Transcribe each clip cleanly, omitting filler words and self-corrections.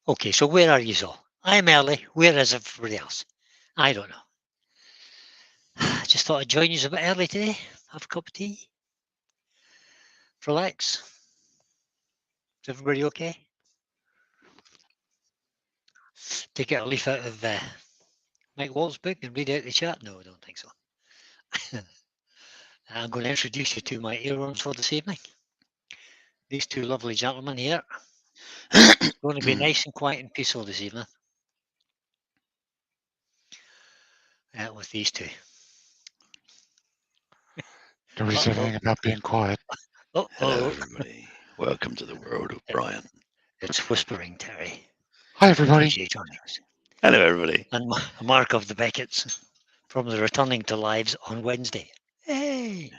Okay, so where are you all? I'm early. Where is everybody else? I don't know. I just thought I'd join you a bit early today. Have a cup of tea. Relax. Is everybody okay? Take out a leaf out of Mike Walt's book and read out the chat? No, I don't think so. I'm going to introduce you to my earworms for this evening. These two lovely gentlemen here. It's going to be nice and quiet and peaceful this evening with these two. Do we say anything about being quiet? Hello, everybody. Welcome to the world of Brian. It's Whispering Terry. Hi, everybody. Hello, everybody. And Mark of the Becketts from the Returning to Lives on Wednesday. Hey!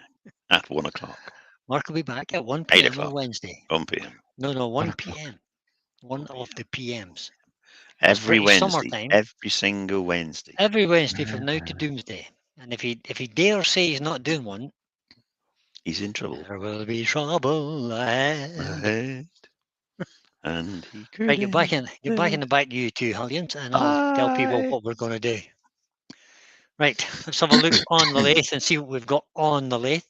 At 1 o'clock. Mark will be back at 1 8 p.m. o'clock. on Wednesday. 1 p.m. No, 1 p.m. One of the PMs. Every British Wednesday. summertime. Every single Wednesday. Every Wednesday from now to Doomsday. And if he dare say he's not doing one, he's in trouble. There will be trouble ahead. And he could. Right, get back in the back, you two hellions, and I'll tell people what we're going to do. Right, let's have a look on the lathe and see what we've got on the lathe.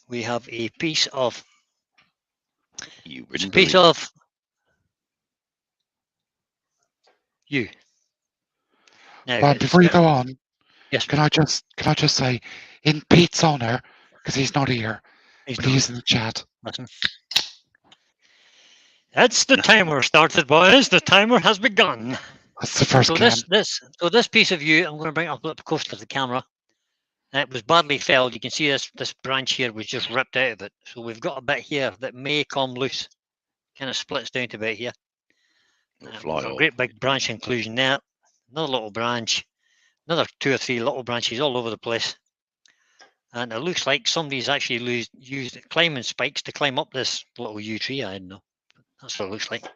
We have a piece of. You wouldn't piece believe. Of you. Now, But before you go on, yes, can I just say, in Pete's honour, because he's not here, please in the chat. Listen. That's the timer started, boys. The timer has begun. That's the first. So this piece of you, I'm going to bring it up close to the camera. It was badly felled. You can see this branch here was just ripped out of it. So we've got a bit here that may come loose. Kind of splits down to about here. A great big branch inclusion there. Another little branch. Another 2 or 3 little branches all over the place. And it looks like somebody's actually used climbing spikes to climb up this little yew tree. I don't know. That's what it looks like. So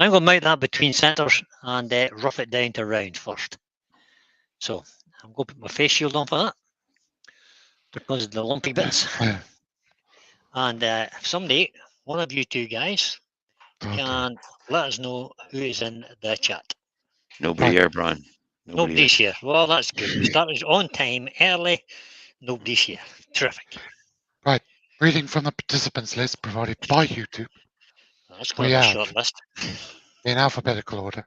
I'm going to mount that between centres and rough it down to round first. So I'm going to put my face shield on for that because of the lumpy bits. And if somebody, one of you two guys, can let us know who is in the chat. Nobody here, Brian. Nobody's here. Well, that's good. We started on time, early. Nobody's here. Terrific. Right. Reading from the participants list provided by YouTube. That's quite a short list. In alphabetical order.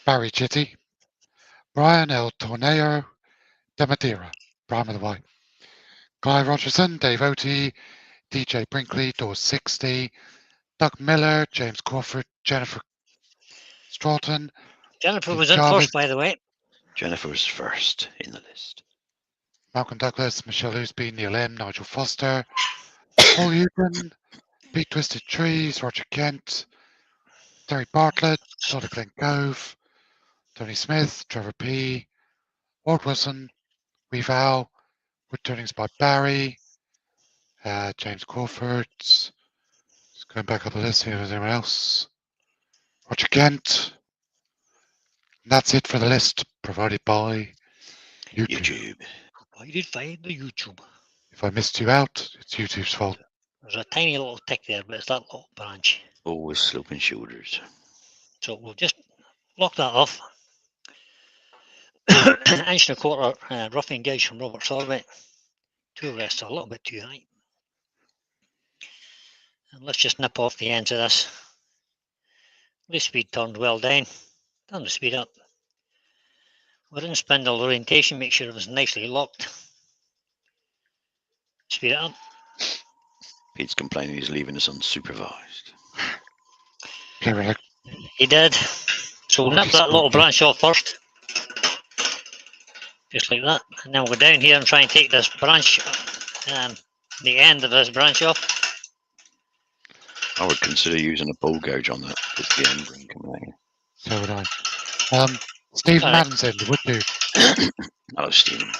Barry Chitty, Brian L. Torneo, Demadera, Brian with a Y, Guy Rogerson, Dave Otey, DJ Brinkley, Doors 60, Doug Miller, James Crawford, Jennifer Stroughton. Jennifer was in first, by the way. Jennifer was first in the list. Malcolm Douglas, Michelle Oosby, Neil M, Nigel Foster, Paul Hewton, Big Twisted Trees, Roger Kent, Terry Bartlett, Dr. Glen Cove, Tony Smith, Trevor P, Ward Wilson, Weave Al, Wood Turnings by Barry, James Crawford. Just going back up the list, see if there's anyone else. Roger Kent. And that's it for the list provided by YouTube. Provided by the YouTube. If I missed you out, it's YouTube's fault. There's a tiny little tick there, but it's that little branch. Always sloping shoulders. So we'll just lock that off. Inch and a quarter roughing gauge from Robert Sorbet. 2 rests are a little bit too high. And let's just nip off the ends of this. The speed turned well down. Turn the speed up. We're in spindle orientation, make sure it was nicely locked. Speed it up. Pete's complaining he's leaving us unsupervised. He did. So we'll nip that little branch off first. Just like that. And then we'll go down here and try and take this branch, the end of this branch off. I would consider using a bowl gouge on that with the end ring coming out. So would I. Stephen Maddenson would do. Hello, Stephen.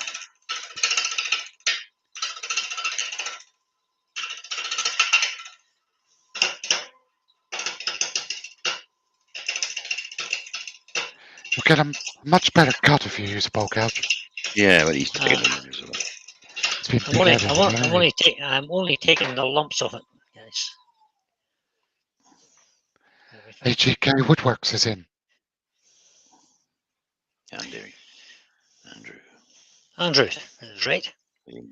You'll get a much better cut if you use a bowl gouge. Yeah, but he's taking them as well. I'm only taking the lumps of it, guys. HEK Woodworks is in. Andrew. Andrew. Andrew, that's right. Mm.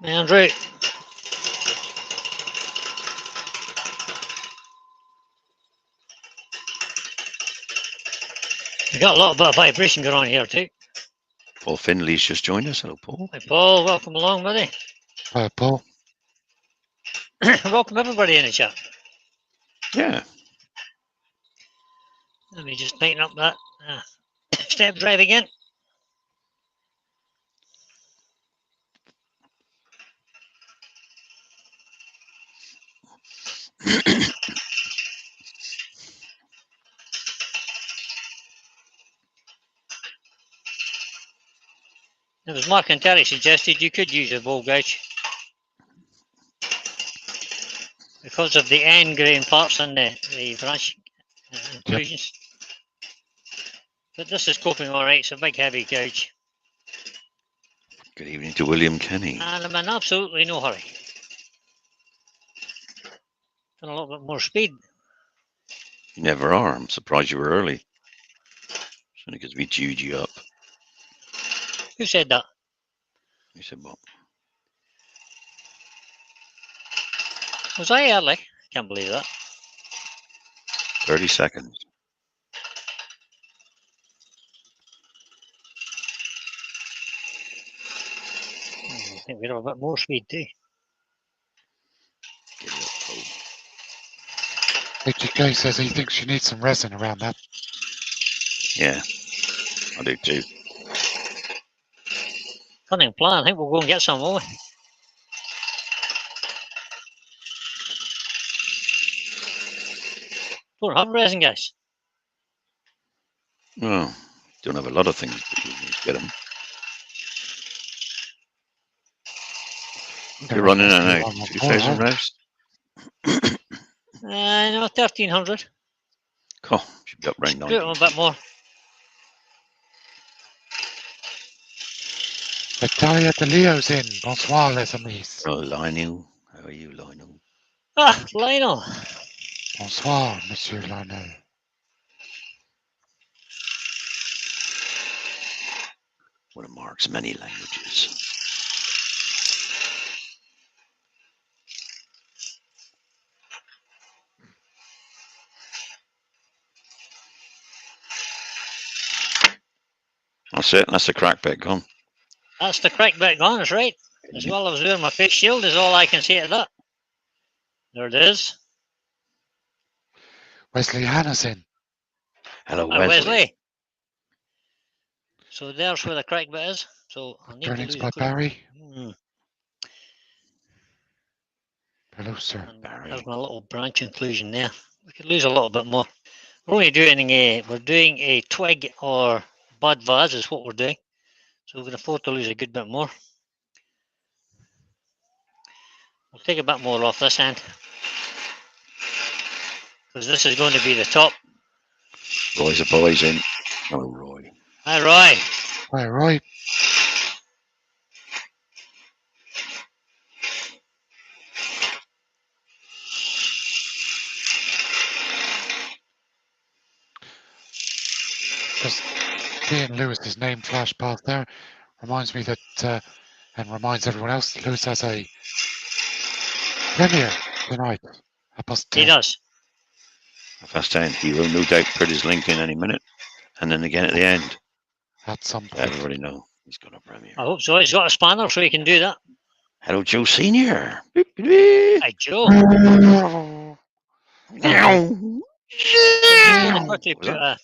Andrew. We got a lot of vibration going on here too. Paul Finley's just joined us. Hello, Paul. Hi Paul, welcome along, buddy. Paul. Welcome everybody in the chat. Yeah. Let me just tighten up that step drive again. It was Mark and Terry suggested you could use a bowl gouge because of the end grain parts and the branch inclusions. But this is coping all right. It's a big heavy gouge. Good evening to William Kenny. And I'm in absolutely no hurry. Done a little bit more speed. You never are. I'm surprised you were early. It's only because we chewed you up. Who said that? You said, well, Was I early? Can't believe that. 30 seconds. I think we'd have a bit more speed too. Get it up, Paul. HEK says he thinks you need some resin around that. Yeah, I do too. Cunning plan. I think we'll go and get some, won't we? Don't have resin, guys. Well, don't have a lot of things, but you need to get them. You're running out. 2,000 revs? No, 1,300. Cool. Should be up around Do it 90. a bit more. Natalia de Leo's in. Bonsoir, les amis. Oh, Lionel. How are you, Lionel? Ah, Lionel. Bonsoir, Monsieur Lionel. One of Mark's many languages. That's it. That's the crack bit gone. That's the crack bit gone, that's right. As well as wearing my face shield is all I can say to that. There it is. Wesley Hannah's in. Hello, Hi, Wesley. Wesley. So there's where the crack bit is. So I'll need to Turnings lose by a couple. Barry. Hello, sir. And Barry. there's my little branch inclusion there. We could lose a little bit more. We're only doing we're doing a twig or bud vase is what we're doing. So we can afford to lose a good bit more. We'll take a bit more off this end. Because this is going to be the top. Roy's a boy's in. Hello, Roy. Hi, Roy. Hi, Roy. Just seeing Lewis's name flash past there reminds me that, and reminds everyone else, Lewis has a premiere tonight. He does. 10. He will no doubt put his link in any minute. And then again at the end. At some point. Everybody know he's got a premiere. I hope so. He's got a spanner so he can do that. Hello, Joe Senior. Hi, Joe. Oh. Quickly put a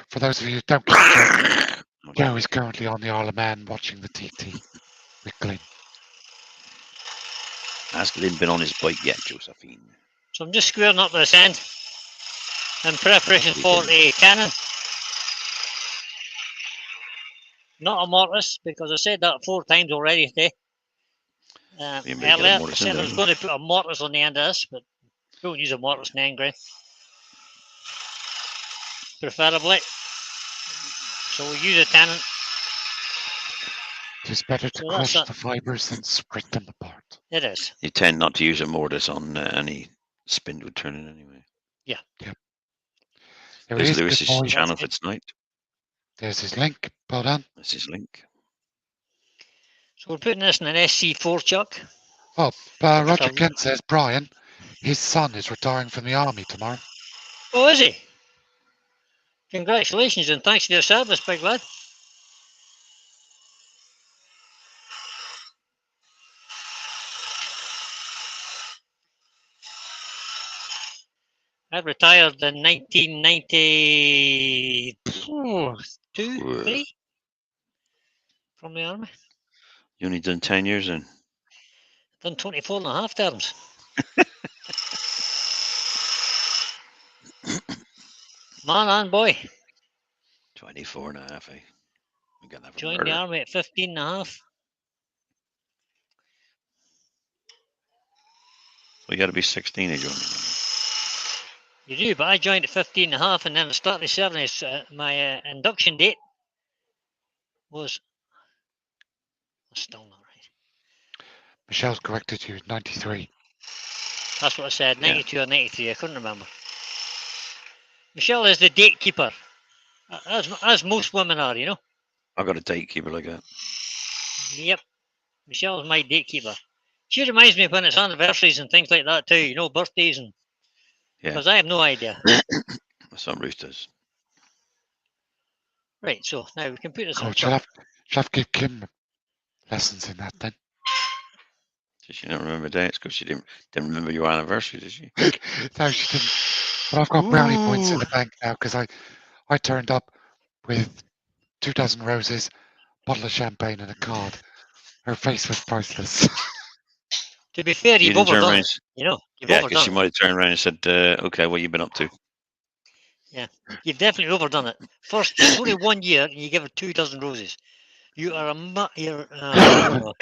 For those of you who don't get it, Joe is currently on the Isle of Man watching the TT with Glyn. Has Glyn been on his bike yet, Josephine? So I'm just squaring up this end in preparation for a cannon. Not a mortise, because I said that 4 times already today. Earlier, I said I was going to put a mortise on the end of this, but don't use a mortise in end grain. Preferably. So we'll use a cannon. It is better to crush the fibres than split them apart. It is. You tend not to use a mortise on any spindle turning anyway. There There's he is, good Lewis's boy. channel for tonight. There's his link. Well done. That's his link. So we're putting this in an SC4 chuck. Oh, Just Roger a- Kent says, Brian, his son is retiring from the army tomorrow. Oh, is he? Congratulations and thanks for your service, big lad. I retired in 1992, 3 from the army. You only done 10 years then? Done 24 and a half terms. Man and boy. 24 and a half, eh? We got that for Joined the murder. army at 15 and a half. So you got to be 16 to join the army. You do, but I joined at 15 and a half and then I started service. My induction date was still not right. Michelle's corrected you, 93. That's what I said, Yeah. 92 or 93, I couldn't remember. Michelle is the date keeper, as most women are, you know. I've got a date keeper like that. Yep, Michelle is my date keeper. She reminds me when it's anniversaries and things like that too, you know, birthdays and. Yeah. Because I have no idea. My son Ruth does. Right, so now we can put this Cool. on Shall chuck. I give Kim lessons in that then? Did she not remember dates? Because she didn't remember your anniversary, did she? No, she didn't. But I've got brownie points in Ooh. the bank now because I turned up with 2 dozen roses, bottle of champagne, and a card. Her face was priceless. To be fair, You you've didn't turn overdone around. it. You know, you've Yeah, because overdone she it. might have turned around and said, okay, what you been up to? You've definitely overdone it. First, it's only 1 year and you give her 2 dozen roses. You are you're, I don't know.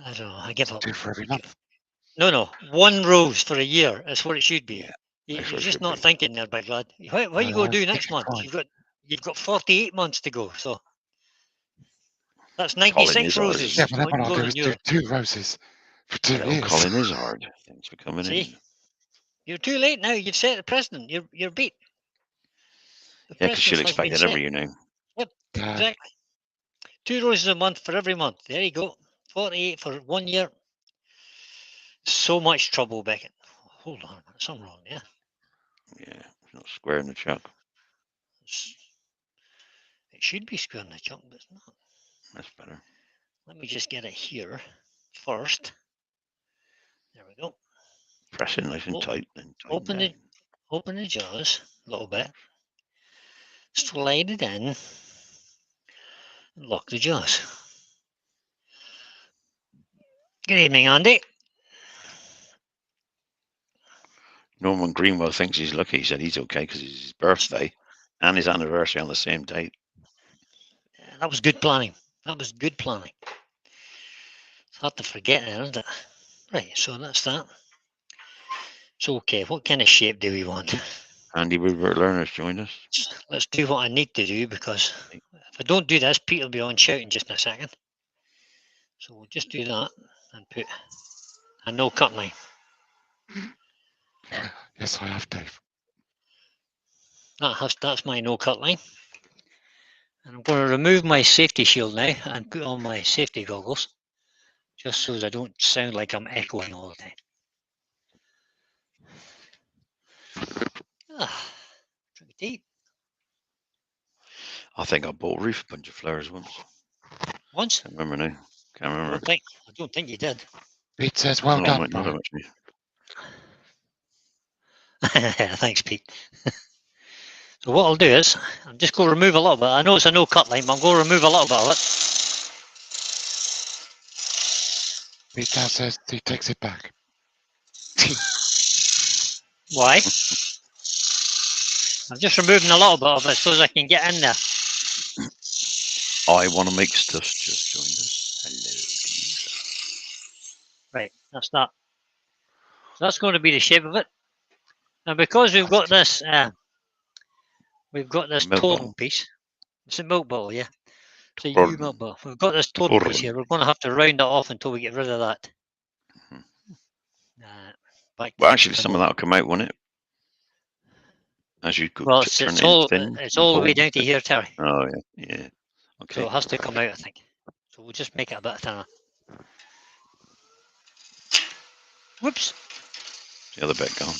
I don't know. I give up. 2 for every month. No. 1 rose for a year. That's what it should be. Yeah, You're that's what it just should not be. thinking there, big lad. What you go do next Keep month? trying. You've got 48 months to go. So that's Colin 96 is hard, roses. isn't Yeah, it? but then What what you I'll go do in is do Europe. 2 roses for 2 I know, years. Colin is hard. Thanks for coming in. See, you're too late now. You've set the precedent. You're beat. The Yeah, because she'll precedent has expect been it set. every year now. Yep, Yeah. exactly. 2 roses a month for every month. There you go. 48 for 1 year. So much trouble, Beckett. Hold on a minute. Something wrong there. Yeah, it's not square in the chuck. It should be square in the chuck, but it's not. That's better. Let me just get it here first. There we go. Press it nice and Oh, tight and tighten Open down. it. Open the jaws a little bit. Slide it in. And lock the jaws. Good evening, Andy. Norman Greenwell thinks he's lucky. He said he's okay because it's his birthday and his anniversary on the same date. That was good planning. That was good planning. It's hard to forget there, isn't it? Right, so that's that. So, okay, what kind of shape do we want? Andy Rupert Lerner's joined us. Let's do what I need to do, because if I don't do this, Pete will be on shouting just in a second. So we'll just do that and put a no cut line. Yes, I have, Dave. That's my no cut line. And I'm going to remove my safety shield now and put on my safety goggles, just so that I don't sound like I'm echoing all the time. Drink of tea. I think I bought Ruth a bunch of flowers once. Once? Can't remember now. Can't remember. I don't think you did. Pete says, well No, done, not Brian. that much. Thanks, Pete. So what I'll do is, I'm just going to remove a little bit. I know it's a no cut line, but I'm going to remove a little bit of it. Pete now says he takes it back. Why? I'm just removing a little bit of it so that I can get in there. I want to make stuff just joined us. Hello. Right, that's that. So that's going to be the shape of it. And because we've got this Milk total bottle. piece. It's a milk bottle, yeah. It's a Or- humour, but we've got this total piece here. We're going to have to round it off until we get rid of that. Mhm. Back Well, to actually, some of Trimble. that will come out, won't it? As you go, Well, turn it's it all thin. it's and all the way fold down it. to here, Terry. Oh yeah, yeah. So Okay. it has to come out, I think. So we'll just make it a bit thinner. Whoops. The other bit gone.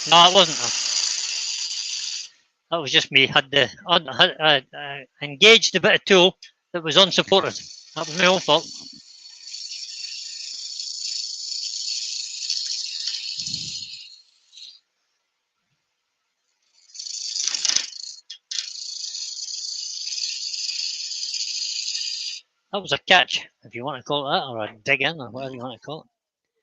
No, it wasn't. That was just me. Had engaged a bit of tool that was unsupported. That was my own fault. That was a catch, if you want to call it that, or a dig in, or whatever you want to call it.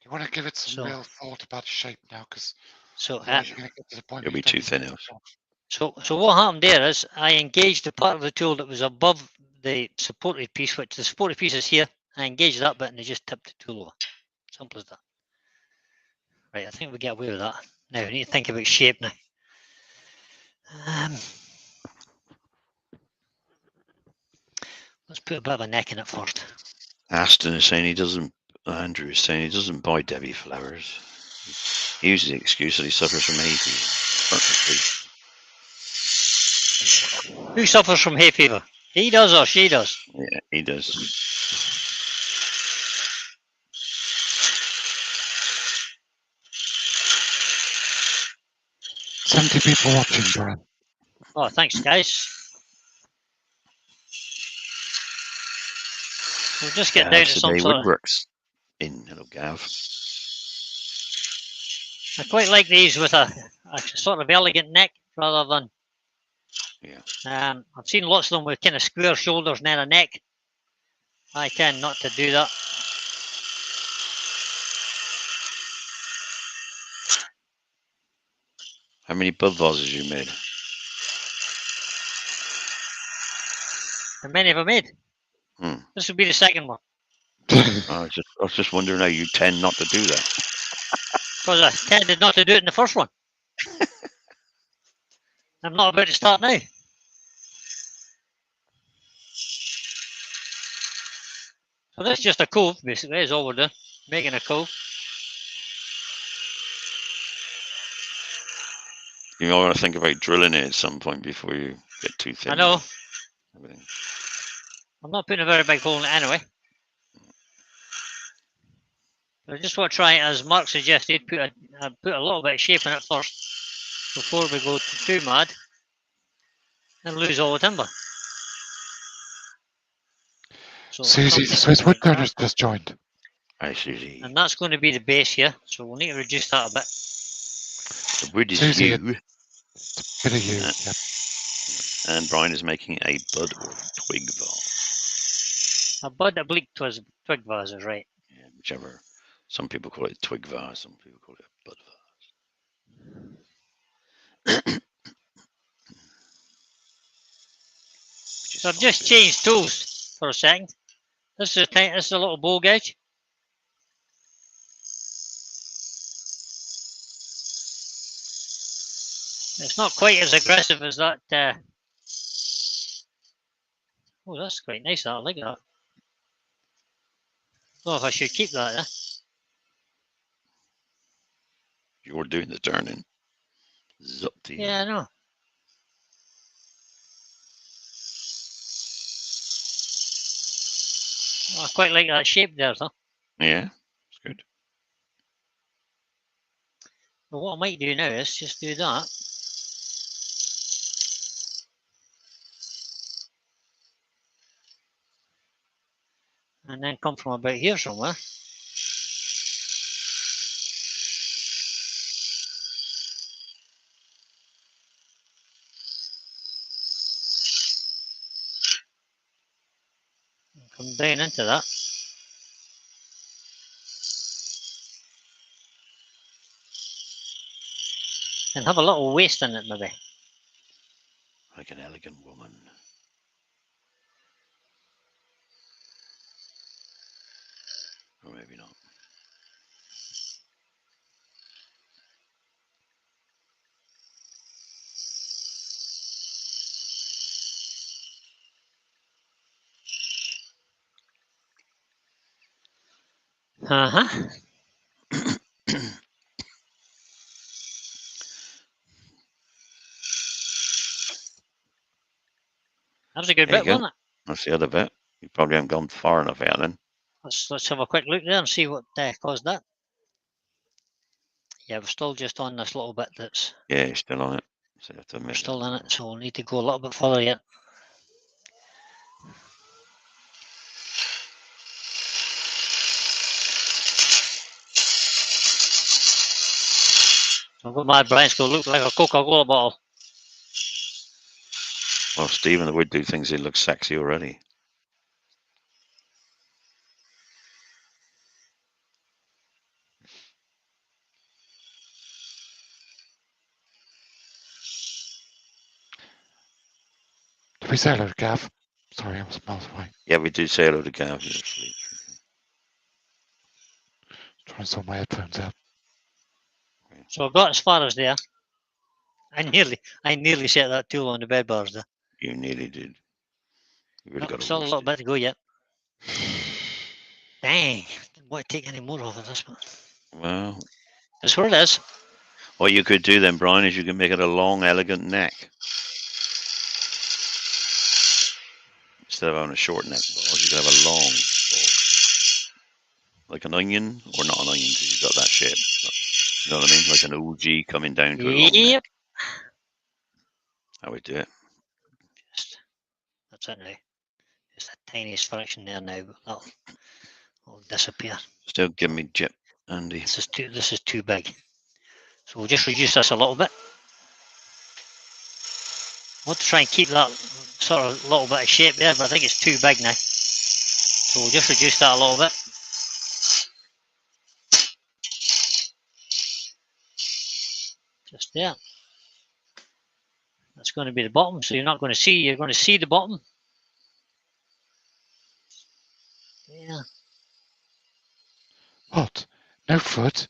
You want to give it some So- real thought about shape now, because So, otherwise you're going to get to the point It'll where be you too don't thin. even Else. so what happened there is I engaged the part of the tool that was above the supported piece, which the supported piece is here. I engaged that bit and I just tipped the tool over. Simple as that. Right, I think we get away with that. Now we need to think about shape now. Let's put a bit of a neck in it first. Aston is saying he doesn't. Andrew is saying he doesn't buy Debbie flowers. He uses the excuse that he suffers from hay fever. Who suffers from hay fever? He does or she does? Yeah, he does. 70 people watching, Brian. Oh, thanks, guys. We'll just get down Gav to some today sort of... woodworks in. Hello, Gav. I quite like these with a sort of elegant neck rather than... Yeah. I've seen lots of them with kind of square shoulders and then a neck. I tend not to do that. How many bud vases you made? How many have I made? Hmm. This would be the second one. I was just wondering how you tend not to do that. Because I tended not to do it in the first one. I'm not about to start now. So this is just a cove, basically, is all we're doing. Making a cove. You might want to think about drilling it at some point before you get too thin. I know. with everything. I'm not putting a very big hole in it anyway. But I just want to try it, as Mark suggested, put a little bit of shape in it first before we go too mad and lose all the timber. So Susie, the something Swiss like that. woodturners just joined. Hi, Susie. And that's going to be the base here, so we'll need to reduce that a bit. The wood is Susie, you, Bit of you. Uh, Yep. and Brian is making a bud or twig vase. A bud, a bleak twig vase is right. Yeah, whichever. Some people call it twig vase, some people call it a bud vase. So I've just changed tools for a second. This is a little bow gauge. It's not quite as aggressive as that. Oh, that's quite nice. That I like that. Don't know if I should keep that. You're doing the turning. It's up to you. Yeah, I know. Oh, I quite like that shape there, though. Yeah, it's good. But what I might do now is just do that. And then come from about here somewhere. And come down into that. And have a little waist in it, maybe. Like an elegant woman. Or maybe not. Uh-huh. That was a good There you bit, go. wasn't it? That's the other bit. You probably haven't gone far enough out then. Let's have a quick look there and see what caused that. Yeah, we're still just on this little bit that's Yeah, you're still on it. So you have to we're admit still in that. it, so we'll need to go a little bit further yet. I've got my Brian's going to look like a Coca-Cola bottle. Well, Stephen the Wood do thinks he looks sexy already. Did we say hello to Gav? Sorry, I was miles away. Yeah, we do say hello to Gav. He's asleep. Trying to sort my headphones out. So I got as far as there. I nearly set that tool on the bed bars there. You nearly did. You really got Still a little bit to go yet. Dang, didn't want to take any more off of this one. Well, That's what it is. what you could do then, Brian, is you can make it a long, elegant neck. Instead of having a short neck ball, you could have a long ball. Like an onion, or not an onion because you've got that shape. But, you know what I mean? Like an OG coming down to a long neck. Yep. How we do it. That's it now. Just the tiniest fraction there now, but that'll disappear. Still give me Jip, Andy. This is too big. So we'll just reduce this a little bit. I want to try and keep that sort of little bit of shape there, but I think it's too big now. So we'll just reduce that a little bit. Just there. That's going to be the bottom, so you're going to see the bottom. Yeah. What? No foot?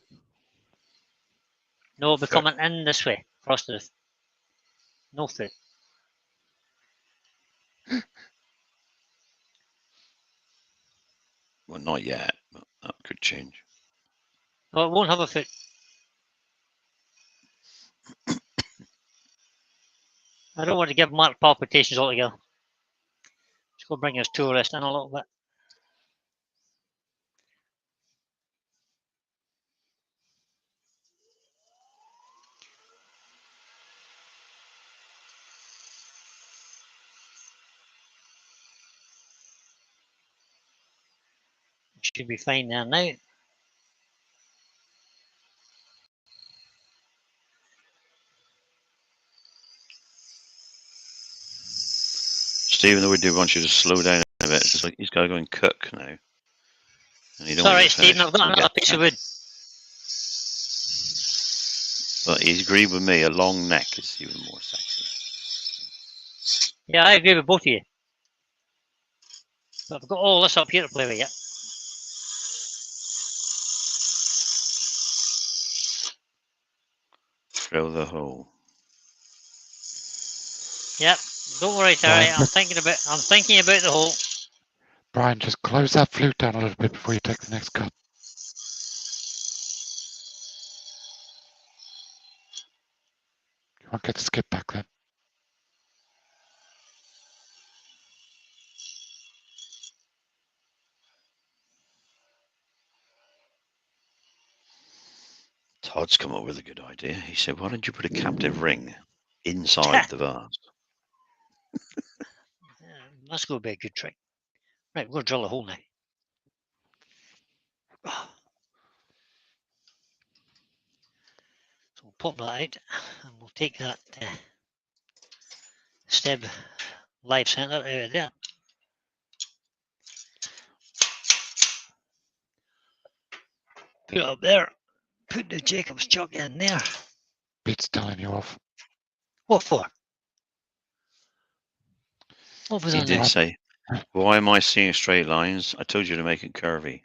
No, it'll be coming in this way, across the no foot. Well, not yet, but that could change. No, it won't have a foot. I don't want to give Mark palpitations altogether. Let's go bring his toe rest in a little bit. Should be fine there now. Stephen, the Wood wants you to slow down a bit. It's like he's got to go and cook now. And It's alright, Stephen, I've got another piece of wood. But he's agreed with me, a long neck is even more sexy. Yeah, I agree with both of you. But I've got all this up here to play with yet. Drill the hole. Yep, don't worry, Terry. I'm thinking about the hole. Brian, just close that flute down a little bit before you take the next cut. You won't get the skip back then. Todd's come up with a good idea. He said, why don't you put a captive ring inside the vase? That's going to be a good trick. Right, we're going to drill a hole now. So we'll pop that out and we'll take that stab live center out of there. Put it up there. Put the Jacob's chuck in there. Pete's telling you off. What for? What was He on did there? say, why am I seeing straight lines? I told you to make it curvy.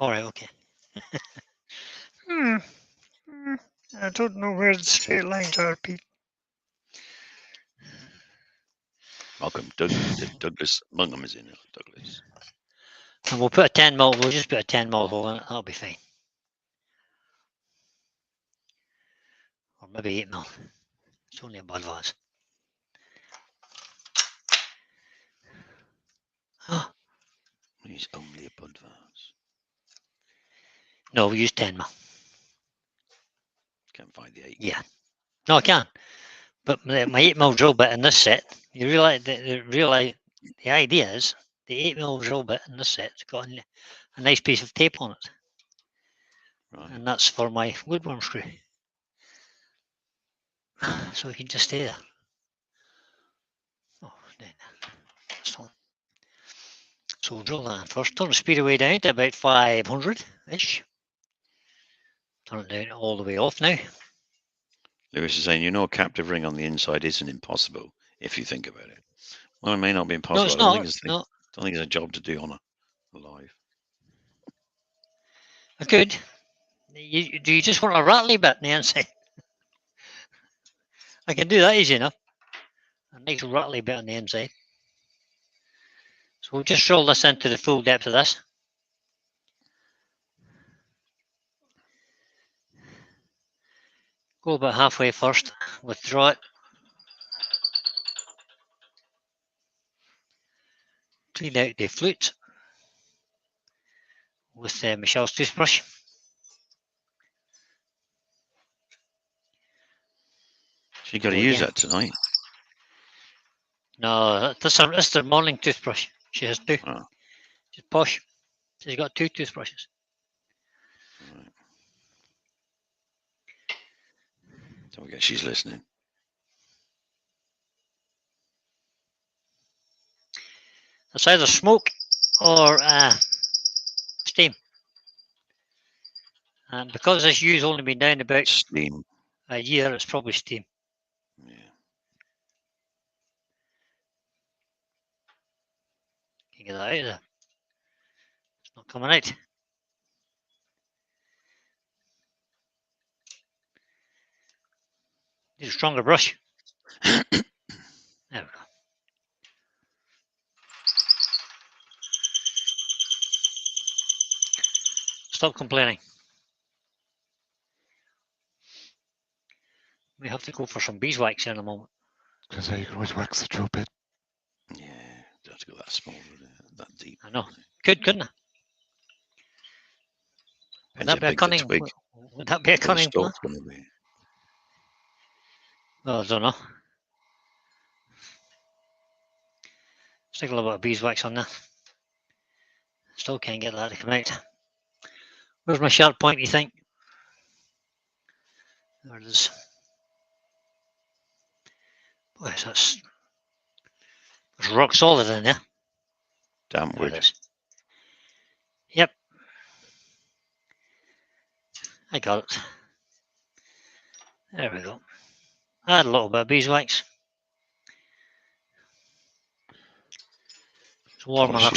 All right, okay. I don't know where the straight lines are, Pete. Malcolm, Douglas Mungham is in it. Douglas. And we'll put a 10mm, we'll just put a 10mm hole in it, that'll be fine. Or maybe 8mm. It's only a bud vase. Oh, Use only a bud vase. no, we use 10mm. Can't find the 8. Yeah. No, I can. But my 8mm drill bit in this set, you realize the idea is the 8mm drill bit in this set's got a nice piece of tape on it. Right. And that's for my woodworm screw. So we can just stay there. Oh, that's fine. So we'll drill that in first. Turn the speed away down to about 500-ish. Turn it down all the way off now. Lewis is saying, a captive ring on the inside isn't impossible if you think about it. Well, it may not be impossible. No, it's I don't not. think it's a job to do on a live. I could. Do you just want a rattly bit in the inside? I can do that easy enough. A nice rattly bit on the inside. So we'll just roll this into the full depth of this. Go about halfway first, withdraw it. Clean out the flutes with Michelle's toothbrush. So you got to use that tonight. No, that's the morning toothbrush. She has two. Oh. She's posh. She's got two toothbrushes. Right. Don't forget she's listening. It's either smoke or steam. And because this U's only been down about steam a year, it's probably steam. Yeah. Can you get that out of there? It's not coming out. Need a stronger brush. There we go. Stop complaining. We have to go for some beeswax in a moment. Because you can always wax the drill bit. Yeah, don't have to go that small, that deep. I know. Couldn't I? Would that be a cunning? Would that be a cunning plan? Well, I don't know. Stick a little bit of beeswax on there. Still can't get that to come out. Where's my sharp point, you think? There it is. Boy, that's rock solid in there. Damn wood. Yep. I got it. There we go. Add a little bit of beeswax. It's warm enough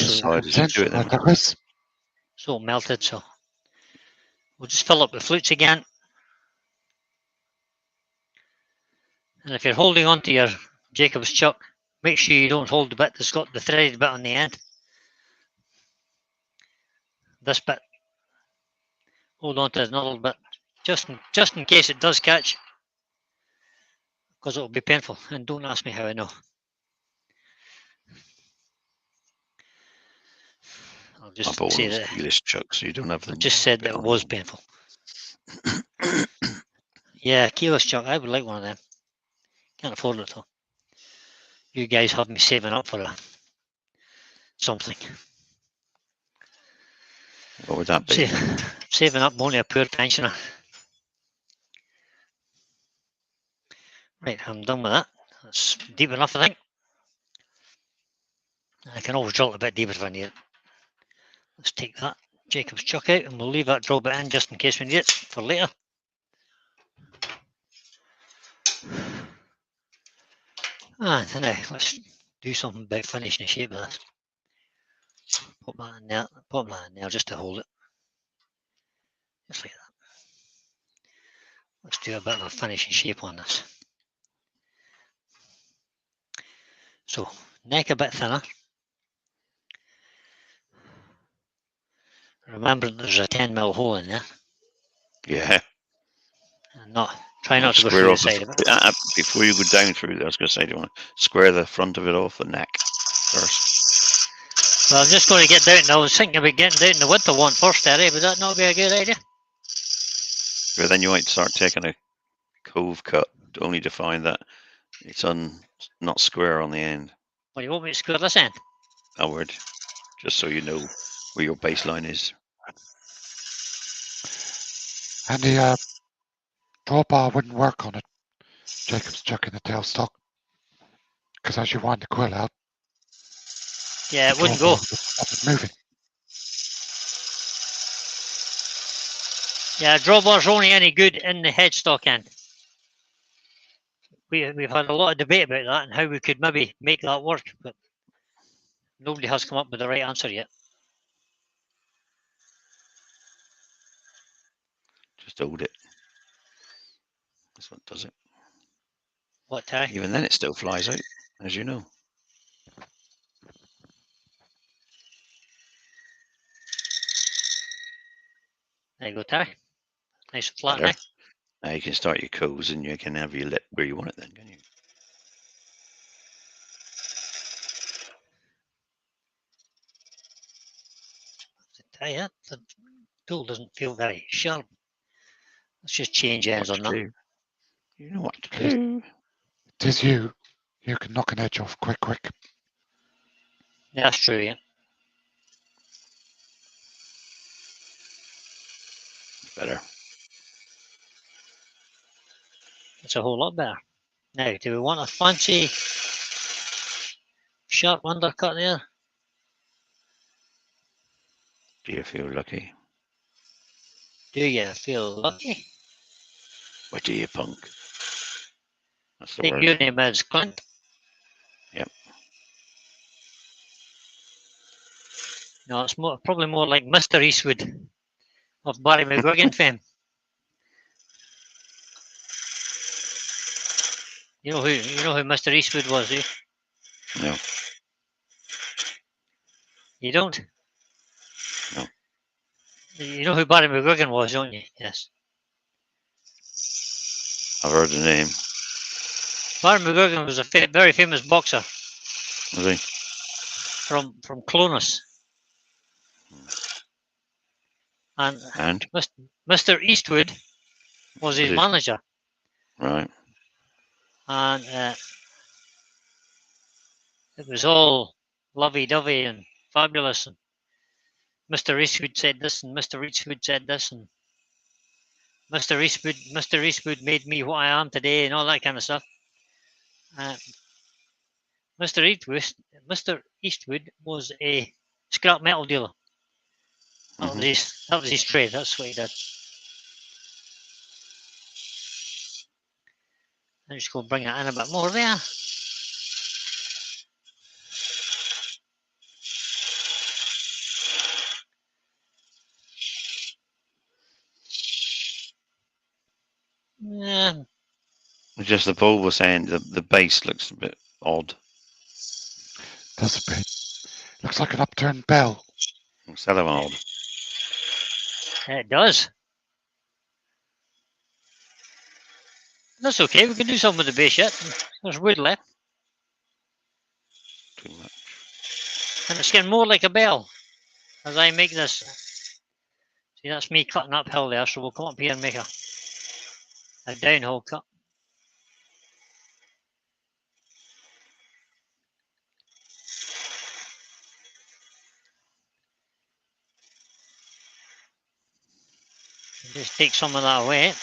so melted, so we'll just fill up the flutes again. And if you're holding on to your Jacob's chuck, make sure you don't hold the bit that's got the threaded bit on the end. This bit. Hold on to it another bit, just in case it does catch, because it will be painful. And don't ask me how I know. I'll just say that. Keyless chuck, so you don't have them. I just said that it was painful. Yeah, keyless chuck. I would like one of them. Can't afford it though. You guys have me saving up for something. What would that be? Saving up only a poor pensioner. Right, I'm done with that. That's deep enough, I think. I can always drill it a bit deeper if I need it. Let's take that Jacob's chuck out and we'll leave that drill bit in just in case we need it for later. And now let's do something about finishing the shape of this. Put that in there just to hold it. Just like that. Let's do a bit of a finishing shape on this. So, neck a bit thinner. Remember, there's a 10mm hole in there, Yeah. and try Well, not to go square through the off side of it. before you go down through. I was going to say, do you want to square the front of it off the neck first? Well, I'm just going to get down. I was thinking about getting down the winter one first, Terry. Would that not be a good idea? But then you might start taking a cove cut only to find that it's not square on the end. Well, you want me to square this end? Outward, just so you know where your baseline is. And the drawbar wouldn't work on it. Jacob's chucking the tailstock. Because as you wind the quill out, Yeah, it the wouldn't go. drawbar would stop it moving. Yeah, drawbar's only any good in the headstock end. We've had a lot of debate about that and how we could maybe make that work, but nobody has come up with the right answer yet. Just hold it. That's what does it. What, Terry? Even then, it still flies out, as you know. There you go, Terry. Nice and flat Better. now. Now you can start your coves and you can have your lip where you want it then, can you? Tell you, the tool doesn't feel very sharp. Let's just change ends What on to that. do. You know what to do. It is you. You can knock an edge off quick. Yeah, that's true, yeah. Better. It's a whole lot better. Now, do we want a fancy sharp undercut there? Do you feel lucky? Do you feel lucky? What do you, punk? That's the Think word. your name is Clint? Yep. No, it's probably more like Mr. Eastwood of Barry McGuigan fame. You know who Mr. Eastwood was, eh? No. You don't? No. You know who Barry McGuigan was, don't you? Yes. I've heard the name. Barry McGuigan was a very famous boxer Was he? from Clonus. And Mr. Eastwood was his manager. Right. And it was all lovey-dovey and fabulous. And Mr. Eastwood said this, and Mr. Eastwood said this, and Mr. Eastwood made me what I am today, and all that kind of stuff. Mr. Eastwood was a scrap metal dealer. That was his trade. That's what he did. I'm just going to bring it in a bit more there. Yeah. Just the Paul was saying the base looks a bit odd. Does a bit. Looks like an upturned bell. Looks hell of odd. It does. That's okay. We can do something with the base yet. There's wood left. Too much. And it's getting more like a bell as I make this. See, that's me cutting uphill there, so we'll come up here and make a downhill cut. Just take some of that away.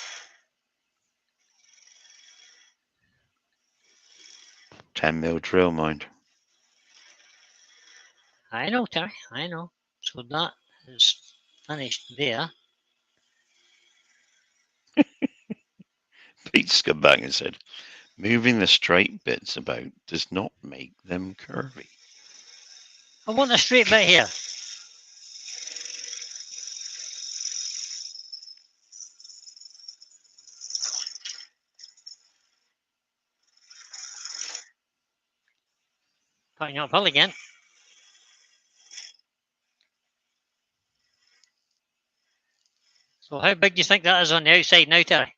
$10mm drill, mind. I know, Terry. I know. So that is finished there. Pete's come back and said, moving the straight bits about does not make them curvy. I want a straight bit here. Cutting uphill again. So how big do you think that is on the outside now, Terry?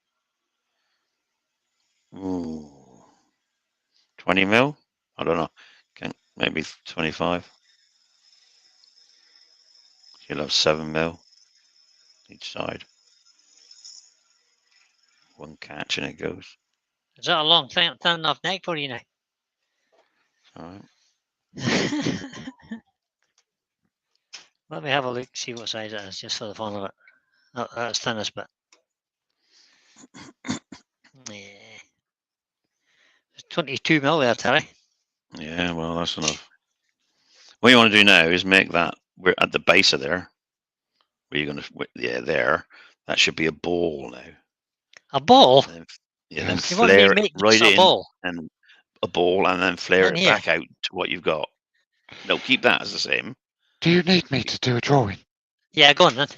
Ooh. 20 mil? I don't know. Maybe 25. You'll have 7 mil each side. One catch and it goes. Is that a long thin enough neck for you now? All right. Let me have a look, see what size it is, just for the fun of it. That's thinnest bit. Yeah. It's 22 mil there, Terry. Yeah, well, that's enough. What you want to do now is make that, we're at the base of there. Where you're going to, yeah, there. That should be a ball now. A ball? Then, Yes. then You want me flare to it make right this a in ball? and a ball and then flare In it here? back out to what you've got. No, keep that as the same. Do you need me to do a drawing? Yeah, go on then.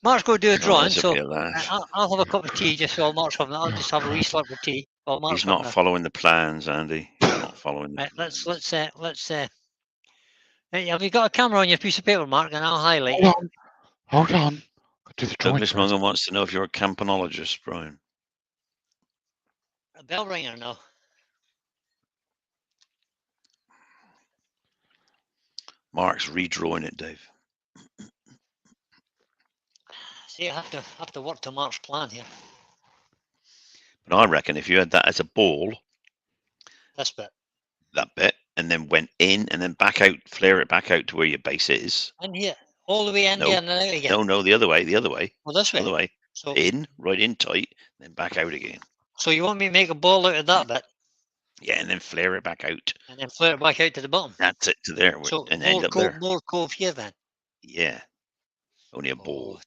Mark's going to do a Oh, drawing, this so will be a laugh. I'll have a cup of tea just while Mark's having it. I'll just have a wee slurp of tea while Mark's He's not having it. following the plans, Andy. He's not following the Right, plans. Hey, have you got a camera on your piece of paper, Mark? And I'll highlight. Hold on. I'll do the drawing Douglas first. Mungan wants to know if you're a campanologist, Brian. A bell ringer now. Mark's redrawing it, Dave. See, I have to work to Mark's plan here. But I reckon if you had that as a ball, This bit. that bit, and then went in and then back out, flare it back out to where your base is. In here. All the way in No. here and then out again. No, the other way. Well, this way. Other way. So, Right in tight, then back out again. so you want me to make a ball out of that bit Yeah, and then flare it back out. and then flare it back out to the bottom? That's it to there, So and end up there. more cove here then. Yeah, only a ball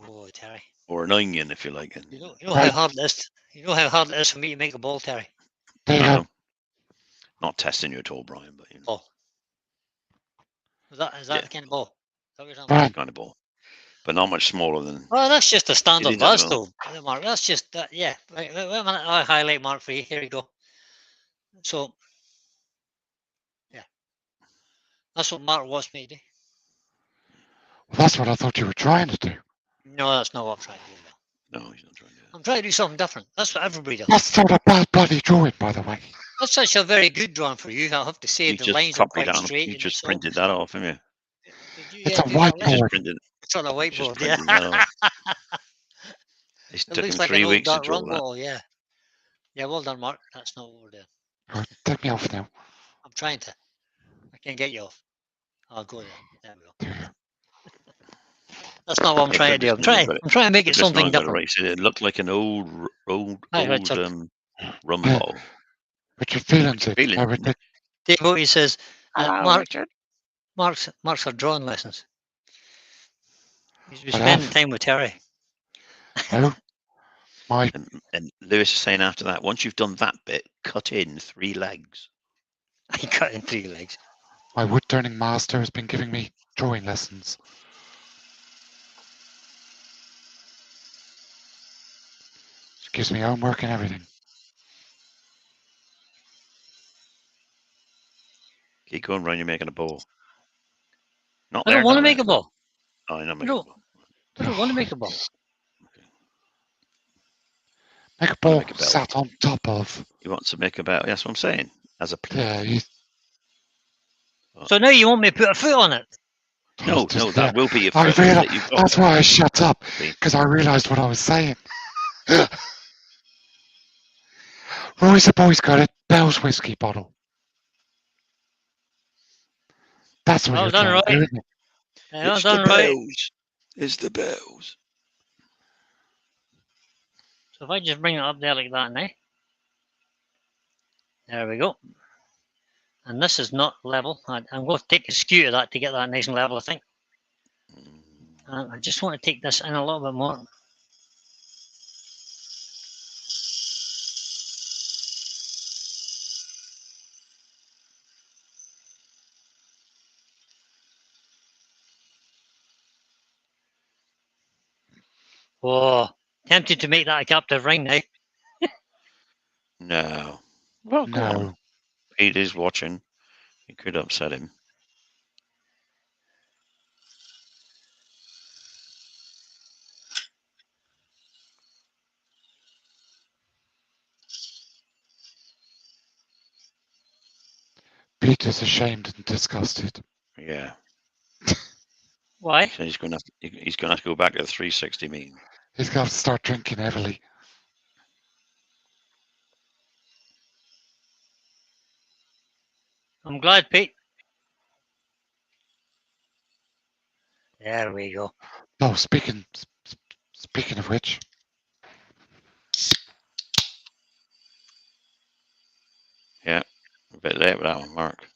Oh, Terry. or an onion if you like. You know how hard it is. You know how hard it is for me to make a ball, Terry. There you go. Not testing you at all, Brian, but you know. Oh. Is that Yeah. the kind of ball? Brian. Kind of ball, but not much smaller than. Well, that's just a standard did that buzz, well. though, Mark. That's just yeah. Wait a minute. I'll highlight Mark for you. Here we go. So, yeah, that's what Mark wants me to do. Well, that's what I thought you were trying to do. No, that's not what I'm trying to do. No, he's not trying to do that. I'm trying to do something different. That's what everybody does. That's not a bad bloody drawing, by the way. That's such a very good drawing for you. I'll have to say You the just lines are copied quite that. straight. You and just so- printed that off, haven't you? Did you It's a do that You list? just whiteboard. printed. It's on a You just whiteboard. Yeah. printed that off. It It took him looks like 3 an old weeks to dark draw rum that. bottle. Yeah. Yeah. Well done, Mark. That's not what we're doing. Oh, take me off now. I'm trying to. I can't get you off. I'll go there. There we go. That's not what I'm Yeah, trying to do. Douglas Mungan got I'm trying to make it Douglas something Mungan got it different. right. So it looked like an old Right, Richard. rum bottle. Richard Feelings it. Feelings. Richard. Dave Oaty says, Hello, Richard. Mark's for drawing lessons. He's been But spending time with Terry. No. My And Lewis is saying after that, once you've done that bit, cut in 3 legs. He cut in 3 legs. wood turning master has been giving me drawing lessons. She gives me homework and everything. Keep going round, you're making a ball. Not I there. don't want to not make there. a ball. Oh, you're not I making a don't, ball. I don't want to make a ball. Make a ball make a bell. sat on top of. He wants to make a bell. That's what I'm saying. As a play. Yeah, So now you want me to put a foot on it? No, that will be your I first realized, that you've got. that's why I shut up, See? because I realised what I was saying. Roy's the boy's got a Bell's whiskey bottle. That's what Well you're done, trying to do, Roy. isn't it? Yeah, It's done the right. bells. It's the bells. So if I just bring it up there like that now. There we go. And this is not level. I'm going to take a skew to that to get that nice and level, I think. And I just want to take this in a little bit more. Oh, tempted to make that a captive ring now. No. Well, go on. No. Pete is watching. You could upset him. Peter's ashamed and disgusted. Yeah. Why? So he's going to have to go back to the 360 meeting. He's got to start drinking heavily. I'm glad, Pete. There we go. Oh, speaking of which, Yeah. A bit late with that one, Mark.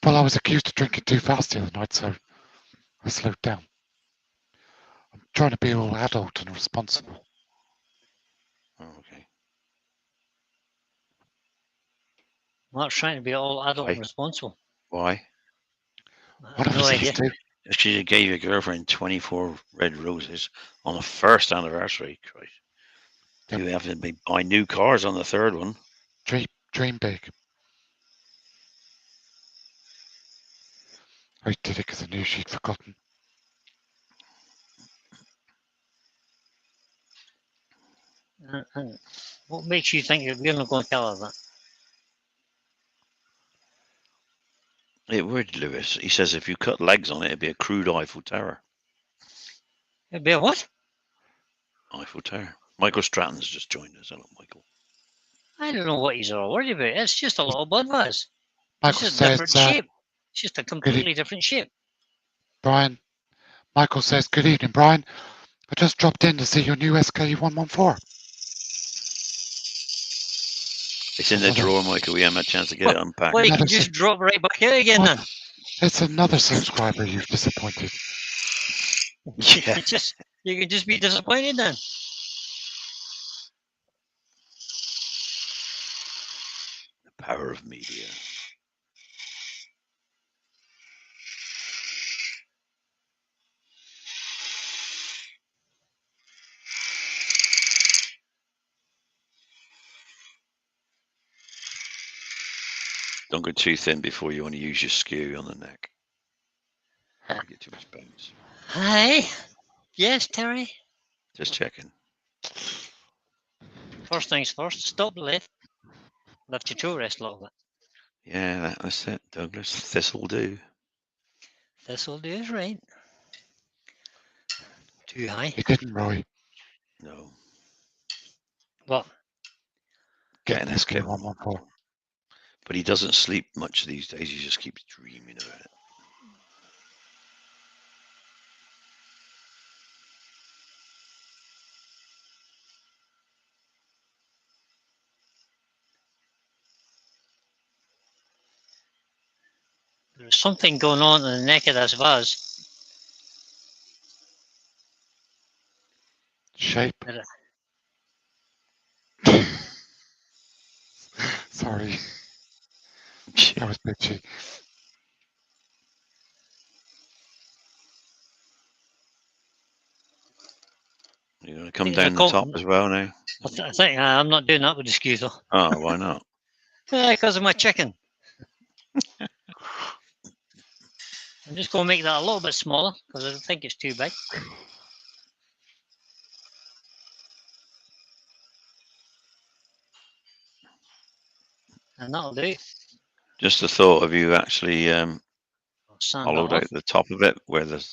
well, I was accused of drinking too fast the other night, so I slowed down. I'm trying to be all adult and responsible. Oh, okay. Mark's trying to be all adult Why? and responsible. Why? I One have of no us idea. has to. She just gave your girlfriend 24 red roses on the first anniversary. Christ. Yep. You have to be buying new cars on the third one. Dream big. I did it because I knew she'd forgotten. And what makes you think that we're not going to tell her that? It would, Lewis. He says if you cut legs on it, it'd be a crude Eiffel Tower. It'd be a what? Eiffel Tower. Michael Stratton's just joined us. Hello, Michael. I don't know what he's all worried about. It's just a little blood vase. It's Michael just a says, different shape. It's just a completely different shape. Brian. Michael says, good evening, Brian. I just dropped in to see your new SK114. It's in the drawer, Michael. We haven't had a chance to get it unpacked. Well, you can Another just drop right back out again then. It's another subscriber you've disappointed. Yeah. You can just be disappointed then. The power of media. Don't go too thin before you want to use your skew on the neck. You get too much bones. Hi. Yes, Terry. Just checking. First things first, stop the lift. Lift your toe rest a little bit. Yeah, that's it, Douglas. This'll do. This'll do is right. Too high. He didn't, Roy. No. What? Get an SK114. SK114. But he doesn't sleep much these days. He just keeps dreaming about it. There's something going on in the neck of this vase. Shape. That Sorry. That was bitchy. You're going to come down the top as well now? I think I'm not doing that with the skew though. Oh, why not? Because of my chicken. I'm just going to make that a little bit smaller because I don't think it's too big. And that'll do. Just the thought of you actually I'll sand hollowed that out off. the top of it where the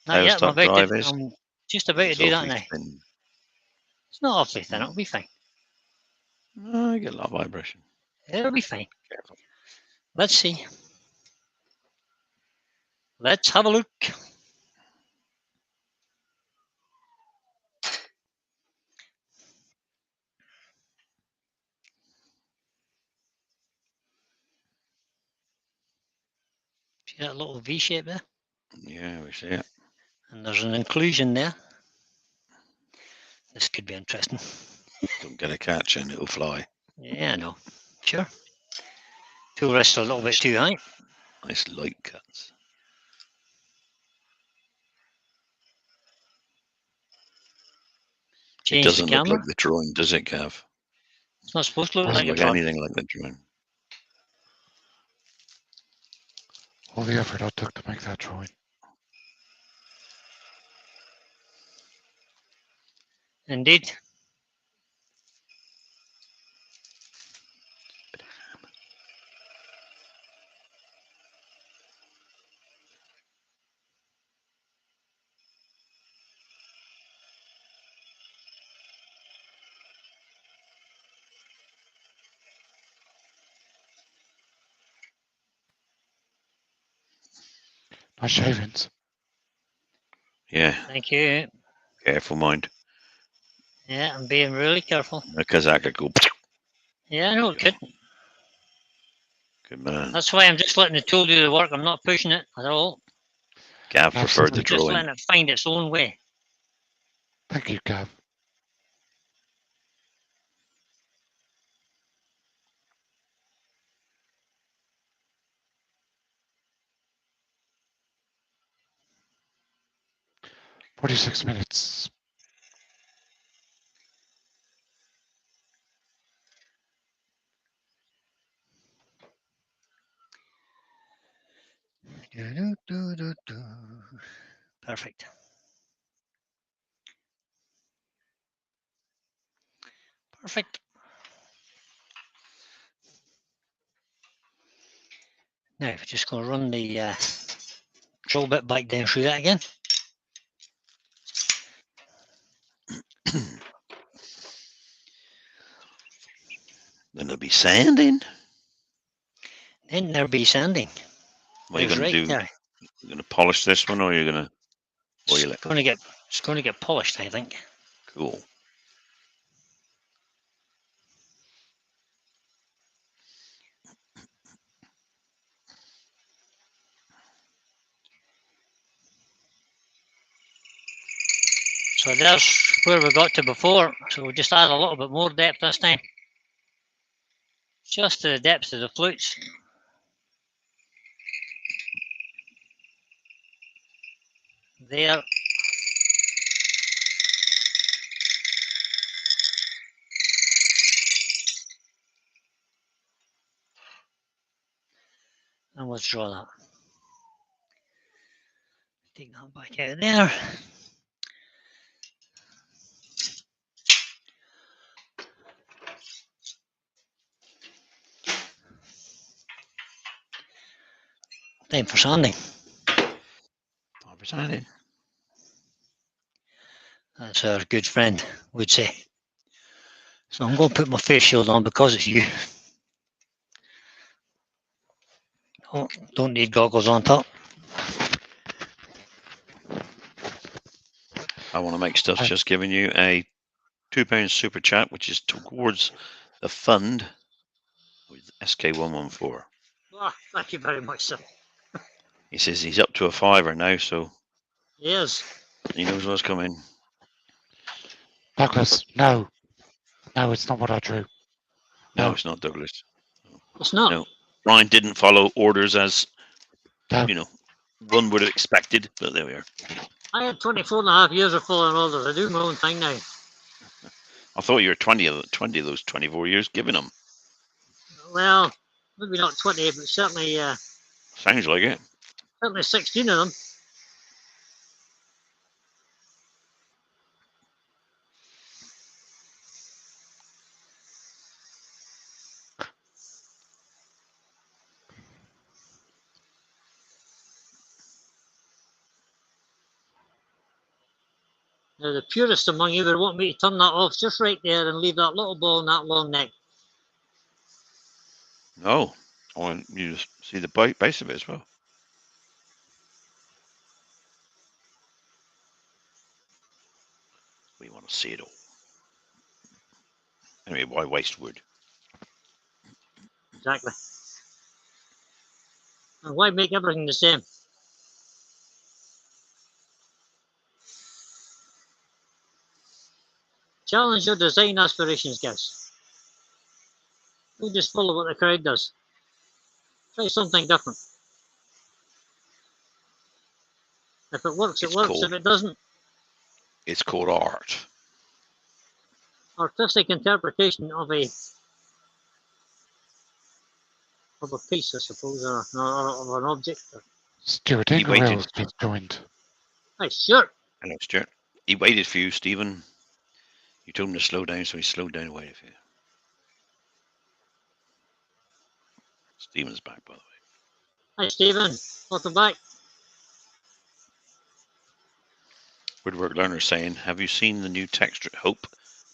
Not yet. tailstock drive is. I'm just about to do that now. Thin. It's not awfully thin. It'll be fine. Oh, I get a lot of vibration. It'll be fine. Careful. Let's see. Let's have a look. See that little V shape there? Yeah, we see it. And there's an inclusion there. This could be interesting. Don't get a catch and it'll fly. Yeah, I know. Sure. Two wrists a little bit too high. Nice light cuts. Change It doesn't the look camera. like the drawing, does it, Gav? It's not supposed to look Doesn't like look a drawing. anything like the drawing. All the effort I took to make that drawing. Indeed. My shavings. Yeah, Thank you. careful, mind. Yeah, I'm being really careful. Because that could go. Yeah, I know it could. Good man. That's why I'm just letting the tool do the work. I'm not pushing it at all. Gav Gav preferred says the I'm just drawing. letting it find its own way. Thank you, Gav. "46 minutes. Perfect. Perfect. Now, we're just going to run the drill bit back down through that again. Then there'll be sanding. Then there'll be sanding. What are you That's going to right, do? Terry. You're going to polish this one, or you're going to oil it? It's going to get polished, I think. Cool. So there's where we got to before. So we'll just add a little bit more depth this time. Just to the depth of the flutes. There. And let's draw that. Take that back out of there. Time for sanding. Time for sanding. That's our good friend would say. So I'm going to put my face shield on because it's you. Oh, don't need goggles on top. I want to make stuff just giving you a £2 super chat, which is towards the fund with SK114. Oh, thank you very much, sir. He says he's up to a £5 now, so Yes. he knows what's coming. Douglas, no. No, it's not what I drew. No, No. it's not Douglas. It's not. No. Ryan didn't follow orders as, No. you know, one would have expected, but there we are. I had 24 and a half years of following orders. I do my own thing now. I thought you were 20 of those 24 years giving them. Well, maybe not 20, but certainly Sounds like it. 16 of them. Now, the purist among you would want me to turn that off just right there and leave that little ball in that long neck. No. I want you to see the base of it as well. We want to see it all. Anyway, why waste wood? Exactly. And why make everything the same? Challenge your design aspirations, guys. Don't just follow what the crowd does. Try something different. If it works, it works. If it doesn't, it's called art. Artistic interpretation of a piece, I suppose, or of an object. Stuart He waited. Ingerill's just joined. Hey, sure. Hello, Stuart. He waited for you, Stephen. You told him to slow down, so he slowed down and waited for you. Stephen's back, by the way. Hi, Stephen. Welcome back. Woodwork Learner saying, have you seen the new texture Hope?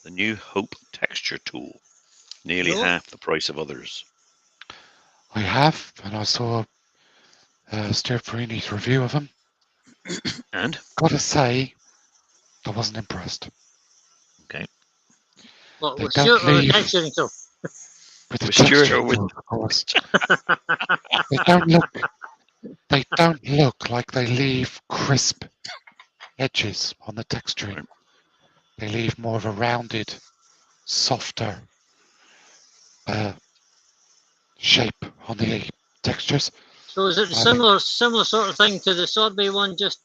The new Hope texture tool. Nearly half the price of others. I have, and I saw Stuart Farini's review of them. And Gotta say, I wasn't impressed. What, They with don't Stuart or the leave- texturing tool? With the With Stuart texture, or with- of course. They don't look like they leave crisp edges on the texturing. Right. They leave more of a rounded, softer shape on the textures. So is it a similar sort of thing to the Sorbet one, just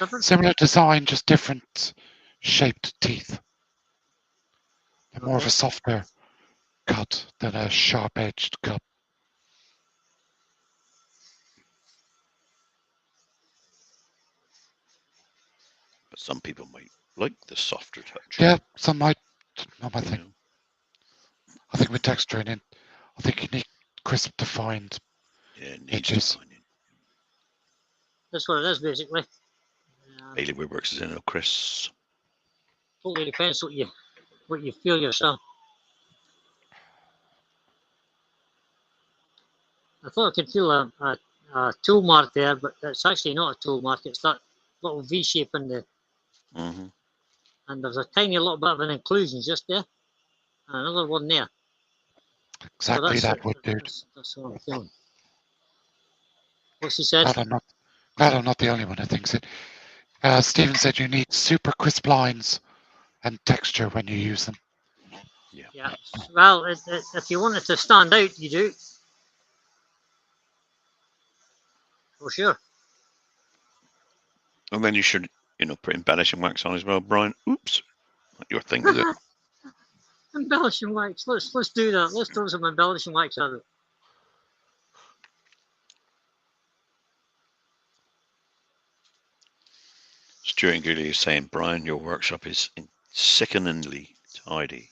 different? Similar design, just different shaped teeth. They're more of Okay. a softer cut than a sharp-edged cut. But some people might like the softer touch. Yeah, some might. Not my you thing. know. I think with texturing in, I think you need crisp, defined Yeah, it needs edges. defining. That's what it is, basically. Bailey Woodworks is in, Chris. Totally depends what you feel yourself. I thought I could feel a tool mark there, but it's actually not a tool mark. It's that little V shape in the, Mm-hmm. and there's a tiny little bit of an inclusion just there, and another one there. Exactly So that would do. that's what I'm feeling. What's he said? Glad I'm not the only one who thinks it. Stephen said you need super crisp lines and texture when you use them. Yeah. Well, if you want it to stand out, you do. For sure. And then you should, put embellishing wax on as well, Brian. Oops. Not your thing, is it? Embellishing wax. Let's do that. Let's throw some embellishing wax at it. Stuart Gooley is saying, Brian, your workshop is sickeningly tidy.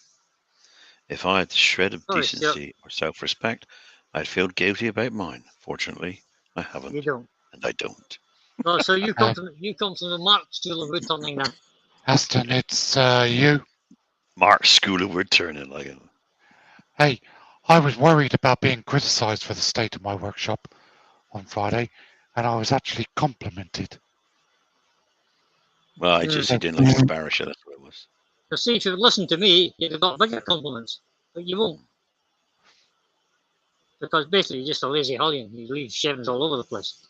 If I had the shred of decency or self-respect, I'd feel guilty about mine. Fortunately, I haven't. You don't. And I don't. Oh, so you come from the Mark School of wood turning then. Aston, it's you. Mark School of Wood turning like it. Hey, I was worried about being criticised for the state of my workshop on Friday, and I was actually complimented. Well, he didn't like to embarrass you, that's what it was. So see, if you'd listened to me, you'd have got bigger compliments. But you won't. Because basically you're just a lazy hellion. You leave shavings all over the place.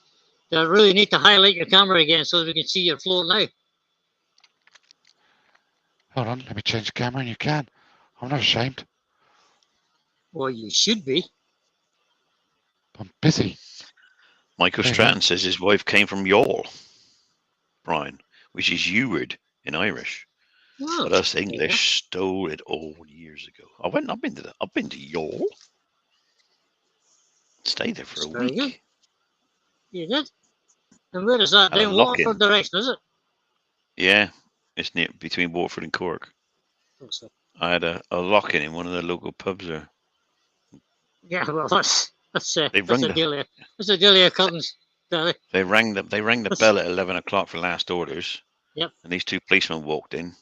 Do I really need to highlight your camera again so that we can see your floor now? Hold on, let me change the camera and you can. I'm not ashamed. Well, you should be. I'm busy. Michael Stratton says his wife came from Youghal, Brian, which is Eward in Irish. Oh, but us English stole it all years ago. I've been to Youghal. Stayed there for a week. Good. You did? And where is that? Down Waterford direction, is it? Yeah, it's near between Waterford and Cork. So. I had a lock-in in one of the local pubs there. Yeah, well, that's a daily occurrence. They rang the bell at 11 o'clock for last orders. Yep. And these two policemen walked in.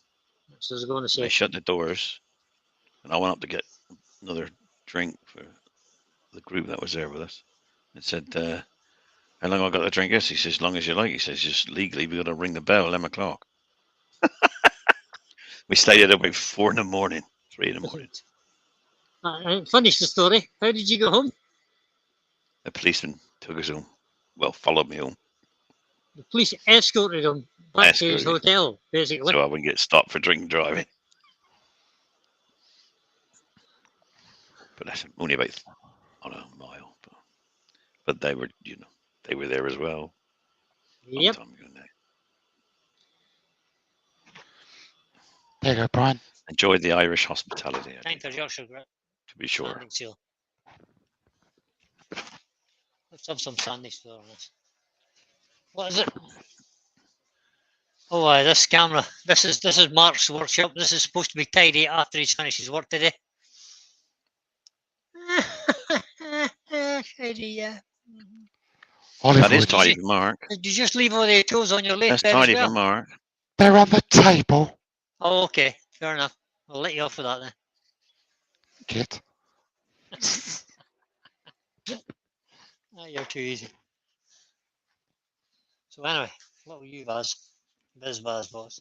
That's what I was going to say. They shut the doors, and I went up to get another drink for the group that was there with us. And said, "How long I got to drink this?" He says, "As long as you like." He says, "Just legally, we got to ring the bell at 11 o'clock." We stayed at about 4 in the morning, 3 in the morning. Finish the story. How did you go home? The policeman took us home. Well, followed me home. The police escorted him back to his hotel, basically. So I wouldn't get stopped for drink and driving. But that's only about a mile. But they were, they were there as well. Yep. There you go, Brian. Enjoyed the Irish hospitality. To be sure. Let's have some sandy store on this. What is it? Oh, this camera. This is Mark's workshop. This is supposed to be tidy after he's finished his work today. Yeah. That is tidy for Mark. Did you just leave all the tools on your lathe That's bed tidy as well? for Mark. They're on the table. Oh, okay. Fair enough. I'll let you off for that then. Kit. You're too easy. So anyway, what were you, Baz? Biz Baz was.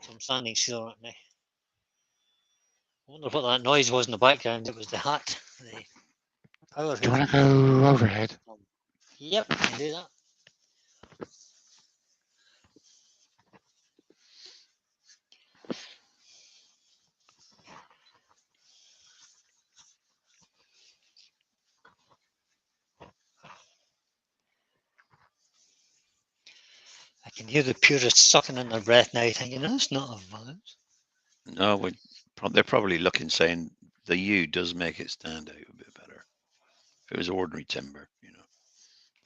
So I'm standing still right now. I wonder what that noise was in the background. It was the hat, the power Do you hook. want to go overhead? Yep, I can do that. I can hear the purists sucking in their breath now, thinking, that's not a violence. No, they're probably looking, saying the U does make it stand out a bit better. If it was ordinary timber, you know,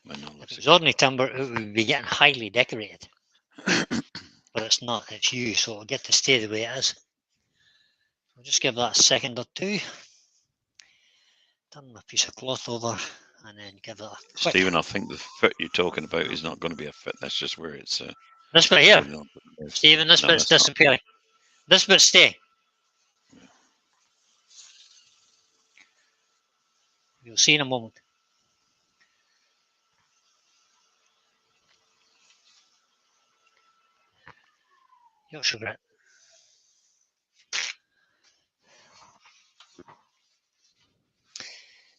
might not look If it so was ordinary timber, it would be getting highly decorated. good. But it's not, it's you, so it'll get to stay the way it is. I'll just give that a second or two. Turn my piece of cloth over and then give it a quick. Stephen, I think the foot you're talking about is not going to be a foot. That's just where it's. This bit here, holding on to the nose. Stephen, this No, bit's that's not. disappearing. This bit's staying. Yeah. You'll see in a moment. Yorkshire grit.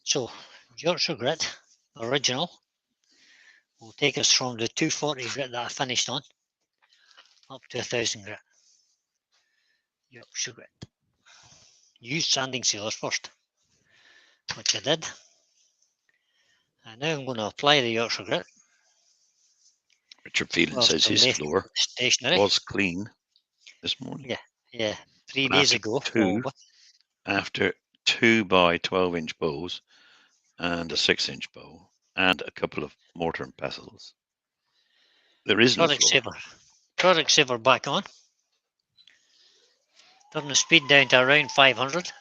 So, Yorkshire grit, original, will take us from the 240 grit that I finished on up to 1000 grit. Yorkshire grit. Use sanding sealers first, which I did. And now I'm going to apply the Yorkshire grit. Richard Phelan whilst says the his lathe floor stationary. was clean this morning. Yeah, 3 But days after ago. two- After 2 by 12-inch bows and a 6-inch bow and a couple of mortar and pestles, there is no Product floor. saver. Product saver back on. Turn the speed down to around 500.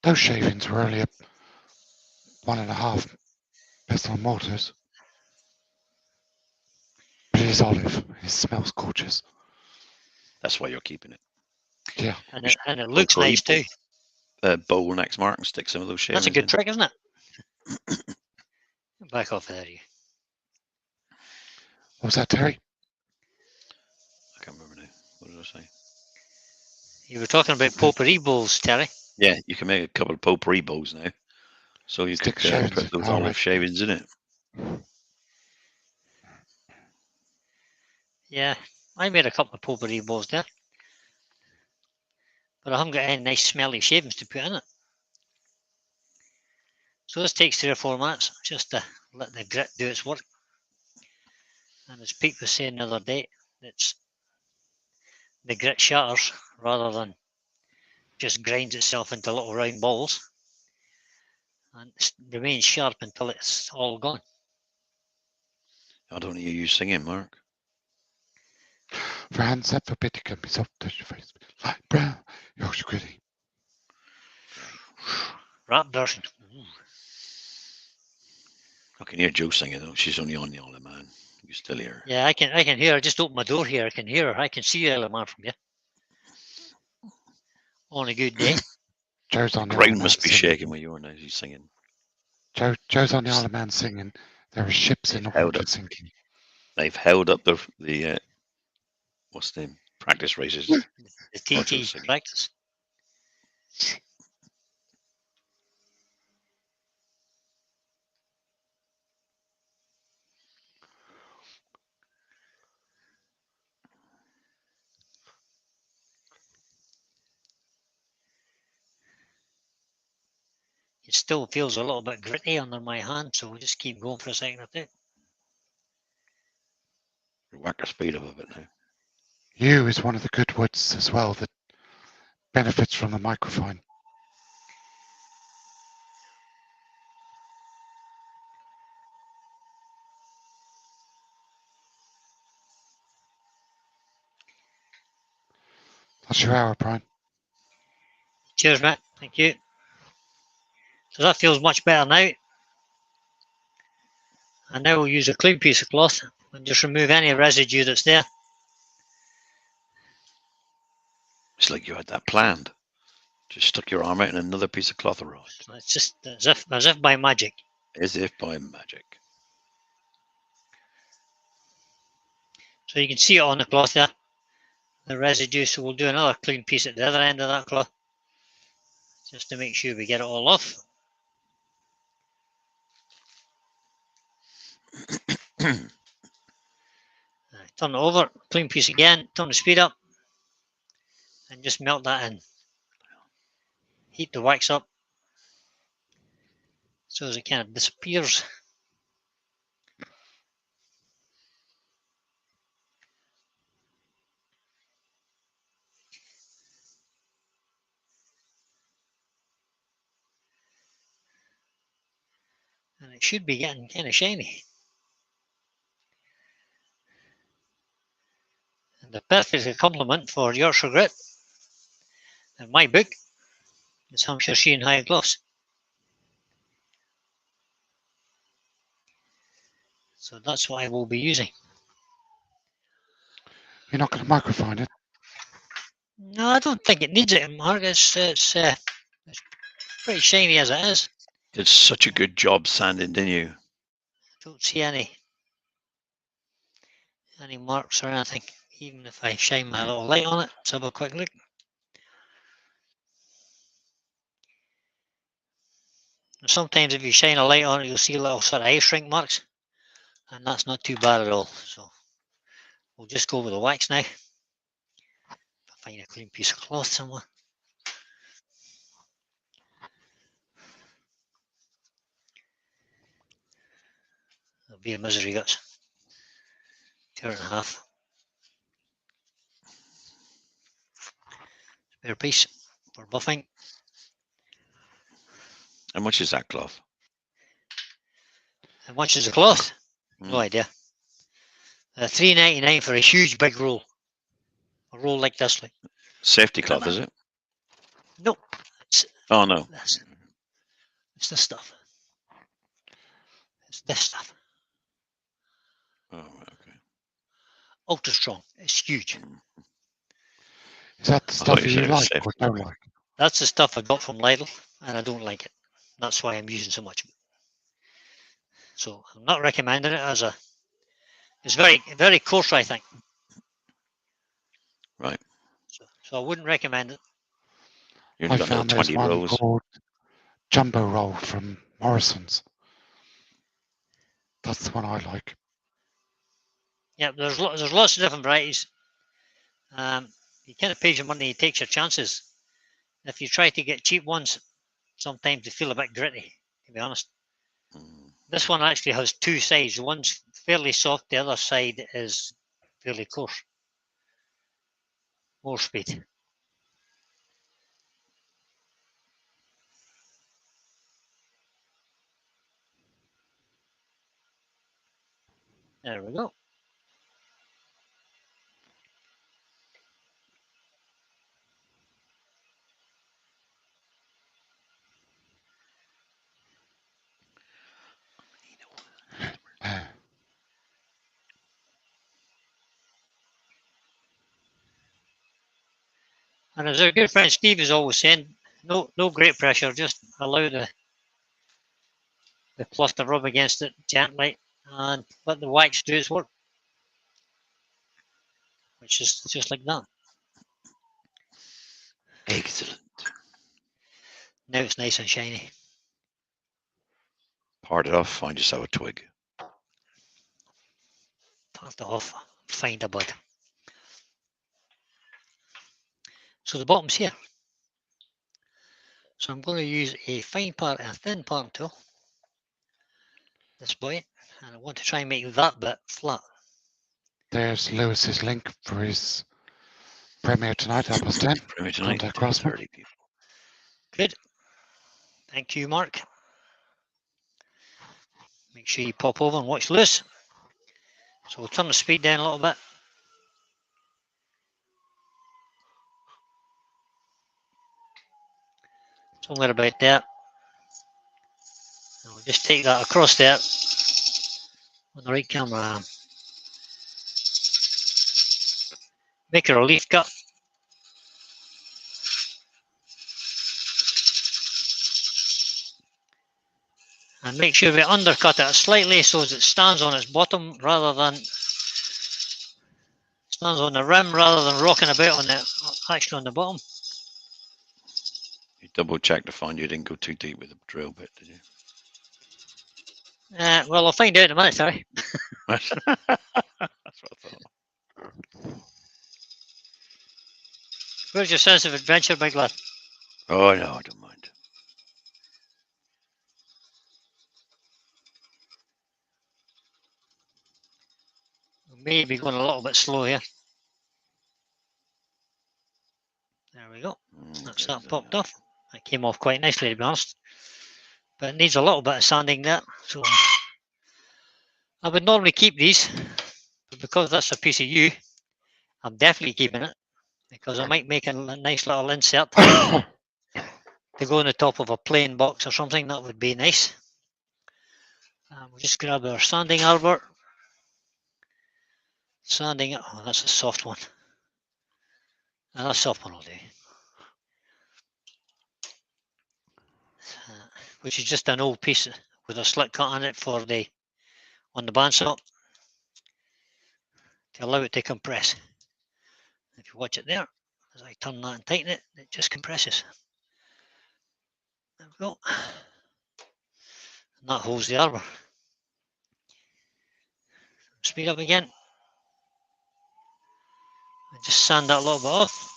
Those shavings were only 1.5 pestle mortars. But it is olive. It smells gorgeous. That's why you're keeping it. Yeah. And it Go looks for a nice too. bowl next mark and stick some of those shavings That's a good in. trick, isn't it? Back off there, you. What was that, Terry? I can't remember now. What did I say? You were talking about potpourri bowls, Terry. Yeah, you can make a couple of potpourri bowls now. So you Stick could shavings put in. those All olive right. shavings in it. Yeah, I made a couple of potpourri bowls there. But I haven't got any nice smelly shavings to put in it. So this takes 3 or 4 minutes just to let the grit do its work. And as Pete was saying the other day, it's the grit shatters rather than just grinds itself into little round balls and remains sharp until it's all gone. I don't hear you singing, Mark. For hands that forbid can be soft, touch your face. Light brown, Yorkshire gritty. Rap version. I can hear Jo singing though. She's only on the Isle of Man. You still hear her. Yeah, I can hear her. Just open my door here. I can hear her. I can see Isle of Man from here. On a good day. Joe's The on the Isle of ground Man must be singing. shaking where you are now. She's singing. Joe's on the Isle of Man singing. There are ships in the Held water up. sinking. They've held up the what's the name? Practice races. The Or Joe TT singing. practice. It still feels a little bit gritty under my hand, so we'll just keep going for a second or two. Whack the speed up a bit now. Yew is one of the good woods as well that benefits from the microphone. That's your hour, Brian. Cheers, Matt. Thank you. So that feels much better now. And now we'll use a clean piece of cloth and just remove any residue that's there. It's like you had that planned. Just stuck your arm out and another piece of cloth arrived. So it's just as if by magic. As if by magic. So you can see it on the cloth there, the residue. So we'll do another clean piece at the other end of that cloth, just to make sure we get it all off. Turn it over, clean piece again, turn the speed up, and just melt that in. Heat the wax up so as it kind of disappears. And it should be getting kind of shiny. And the perfect complement for Yorkshire Grit in my book is Hampshire Sheen High Gloss. So that's what I will be using. You're not going to microphone it. No, I don't think it needs it, Mark. It's pretty shiny as it is. Did such a good job sanding, didn't you? Don't see any marks or anything. Even if I shine my little light on it, let's have a quick look. Sometimes if you shine a light on it, you'll see little sort of ice rink marks, and that's not too bad at all. So we'll just go with the wax now. Find a clean piece of cloth somewhere. It'll be a misery guts. Tear it in half. Spare piece for buffing. How much is that cloth? How much is the cloth? Mm. No idea. $3.99 for a huge big roll. A roll like this. Like. Safety cloth, is it? Nope. Oh, no. It's this stuff. It's this stuff. Oh, okay. Ultra strong. It's huge. Is that the I thought stuff you you said it was like safe. or don't like? That's the stuff I got from Lidl, and I don't like it. That's why I'm using so much of it. So I'm not recommending it as a. It's very, very coarse, I think. Right. So I wouldn't recommend it. You I only got found another there's 20 one rolls. called Jumbo Roll from Morrison's. That's the one I like. Yeah, there's lots of different varieties. You kind of pay your money, you take your chances. If you try to get cheap ones, sometimes they feel a bit gritty, to be honest. Mm. This one actually has two sides. One's fairly soft, the other side is fairly coarse. More speed. There we go. And as our good friend Steve is always saying, no great pressure, just allow the cloth to rub against it gently and let the wax do its work. Which is just like that. Excellent. Now it's nice and shiny. Part it off, find yourself a twig. Part it off, find a bud. So the bottom's here. So I'm going to use a fine part and a thin part tool. This boy. And I want to try and make that bit flat. There's Lewis's link for his premiere tonight, 10:30. Premiere tonight, Contact Crossman. 10:30 people. Good. Thank you, Mark. Make sure you pop over and watch Lewis. So we'll turn the speed down a little bit. Somewhere about there. And we'll just take that across there on the right camera arm. Make a relief cut. And make sure we undercut it slightly so as it stands on its bottom rather than Stands on the rim rather than rocking about on the actually on the bottom. You double check to find you didn't go too deep with the drill bit, did you? Well, I'll find out in a minute, sorry. That's what I thought. Where's your sense of adventure, big lad? Oh no, I don't mind. Maybe going a little bit slow here. There we go. That's that popped off. That came off quite nicely, to be honest. But it needs a little bit of sanding there. So I would normally keep these, but because that's a piece of yew, I'm definitely keeping it because I might make a nice little insert to go on the top of a plain box or something. That would be nice. We'll just grab our sanding arbor. Sanding it. Oh, that's a soft one. And that soft one will do. Which is just an old piece with a slit cut on it for the on the bandsaw to allow it to compress. If you watch it there, as I turn that and tighten it, it just compresses. There we go. And that holds the arbor. Speed up again. And just sand that a little bit off.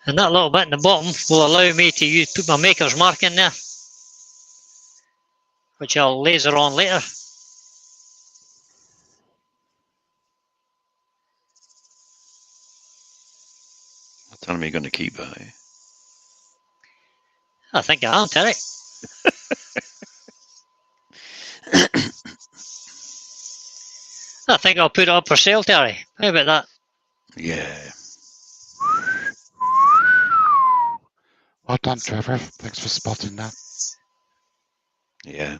And that little bit in the bottom will allow me to put my maker's mark in there, which I'll laser on later. Tell me you're going to keep that, eh? I think I am, Terry. I think I'll put it up for sale, Terry. How about that? Yeah. Well done, Trevor. Thanks for spotting that. Yeah.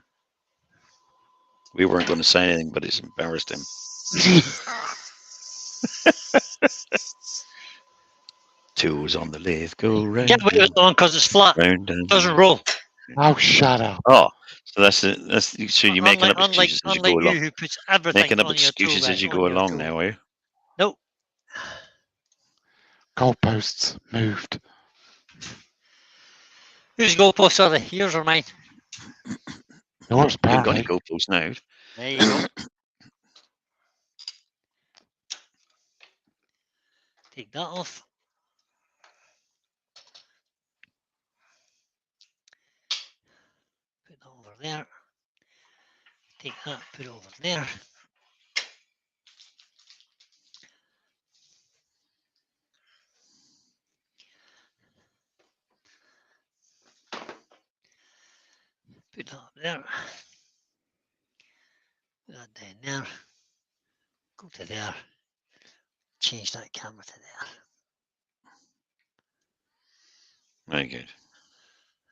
We weren't going to say anything, but it's embarrassed him. Tools on the lathe go round. Can't wait it on because it's flat. Round It doesn't roll. Oh, shut up. Oh, so that's so you're making up Unlike excuses as you go along. you who puts everything Making up on your tool excuses as you on go your along tool. now, are you? Nope. Goalposts moved. Whose goalposts are they? Yours or mine? Yours, You ain't got any apparently. goalposts now. There you go. Take that off. Put that over there. Take that, put it over there. Put that up there. Put that down there. Go to there. Change that camera to there. Very good.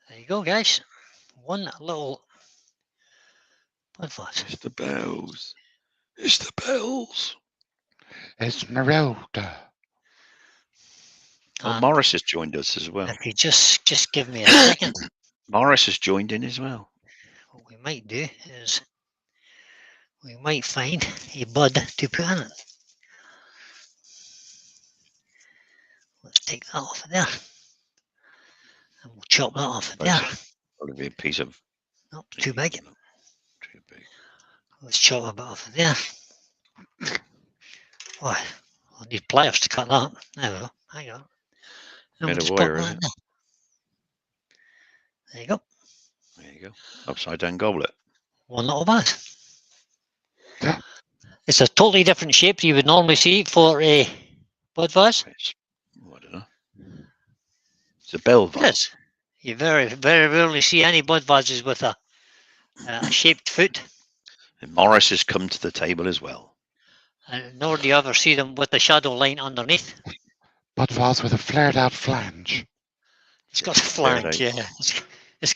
There you go, guys. One little Budfuzz. It's the bells. It's the bells. Esmeralda. Oh, And Morris has joined us as well. if you just give me a second, Morris has joined in as well. what we might do is we might find a bud to put in it. Let's take that off of there. And we'll chop that off of there. Probably be a piece of. Not too big. Too big. Let's chop a bit off of there. Why? I'll need pliers to cut that. There we go. Hang on. And Made we'll of just wire, pop is that in it? there. There you go. There you go. Upside down goblet. One little bud. Yeah. It's a totally different shape you would normally see for a bud vase. I don't know. It's a bell vase. Yes. You very rarely see any bud vases with a shaped foot. And Morris has come to the table as well. And nor do you ever see them with the shadow line underneath. Bud vase with a flared out flange. It's got a flange, yeah. It's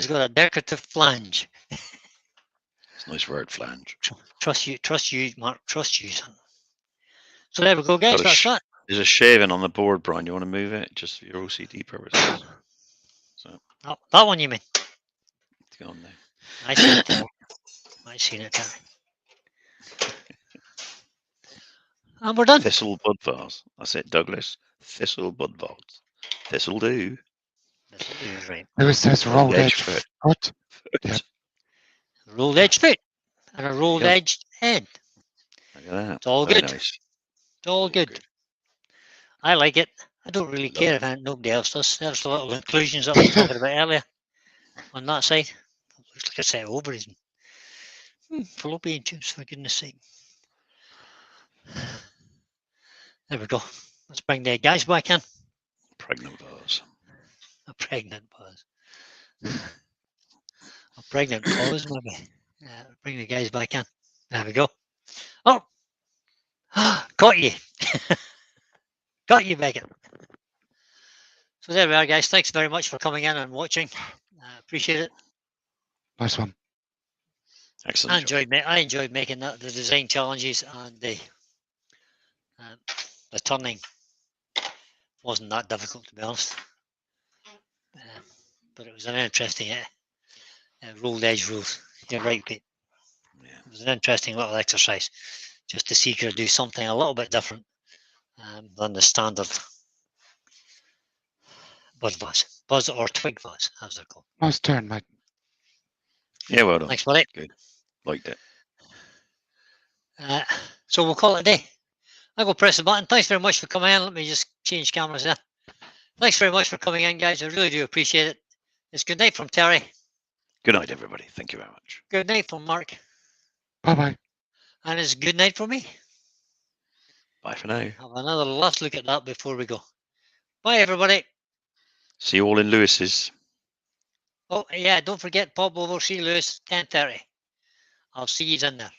got a decorative flange. It's a nice word, flange. Trust you, Mark. Trust you, son. So there we go, guys. Got a That's that. There's a shaving on the board, Brian. You want to move it just for your OCD purposes? So Oh, that one you mean? it's gone now. I seen it there. I seen it there. And we're done. Thistle bud vase. That's it, Douglas. Thistle bud vase. This'll do. This'll do, right. Lewis says Rolled rolled edge edge foot. foot. Yep. Rolled edge foot and a rolled go. edged head. Look at that. It's all Very good. nice. It's all good. I like it. I don't really Love care if nobody else does. There's the little inclusions that I was talking about earlier on that side. Looks like a set of ovaries. Fallopian tubes, for goodness sake. There we go. Let's bring the guys back in. Pregnant vase. A pregnant pause. A pregnant pause, maybe. Bring the guys back in. There we go. Oh! Caught you. Got you, Megan. So there we are, guys. Thanks very much for coming in and watching. Appreciate it. Nice one. Excellent. I enjoyed making that, the design challenges, and the turning wasn't that difficult, to be honest. But it was an interesting rolled edge rules. You're right, Pete. Yeah. It was an interesting little exercise just to see if you could do something a little bit different than the standard buzz or twig vase, as they're called. Nice turn, mate. Yeah, well done. Thanks, buddy. Good. Liked it. So we'll call it a day. I'll go press the button. Thanks very much for coming in. Let me just change cameras there. Thanks very much for coming in, guys. I really do appreciate it. It's good night from Terry. Good night, everybody. Thank you very much. Good night from Mark. Bye-bye. And it's good night from me. Bye for now. Have another last look at that before we go. Bye, everybody. See you all in Lewis's. Oh, yeah, don't forget, pop over, see Lewis, 10:30. I'll see you in there.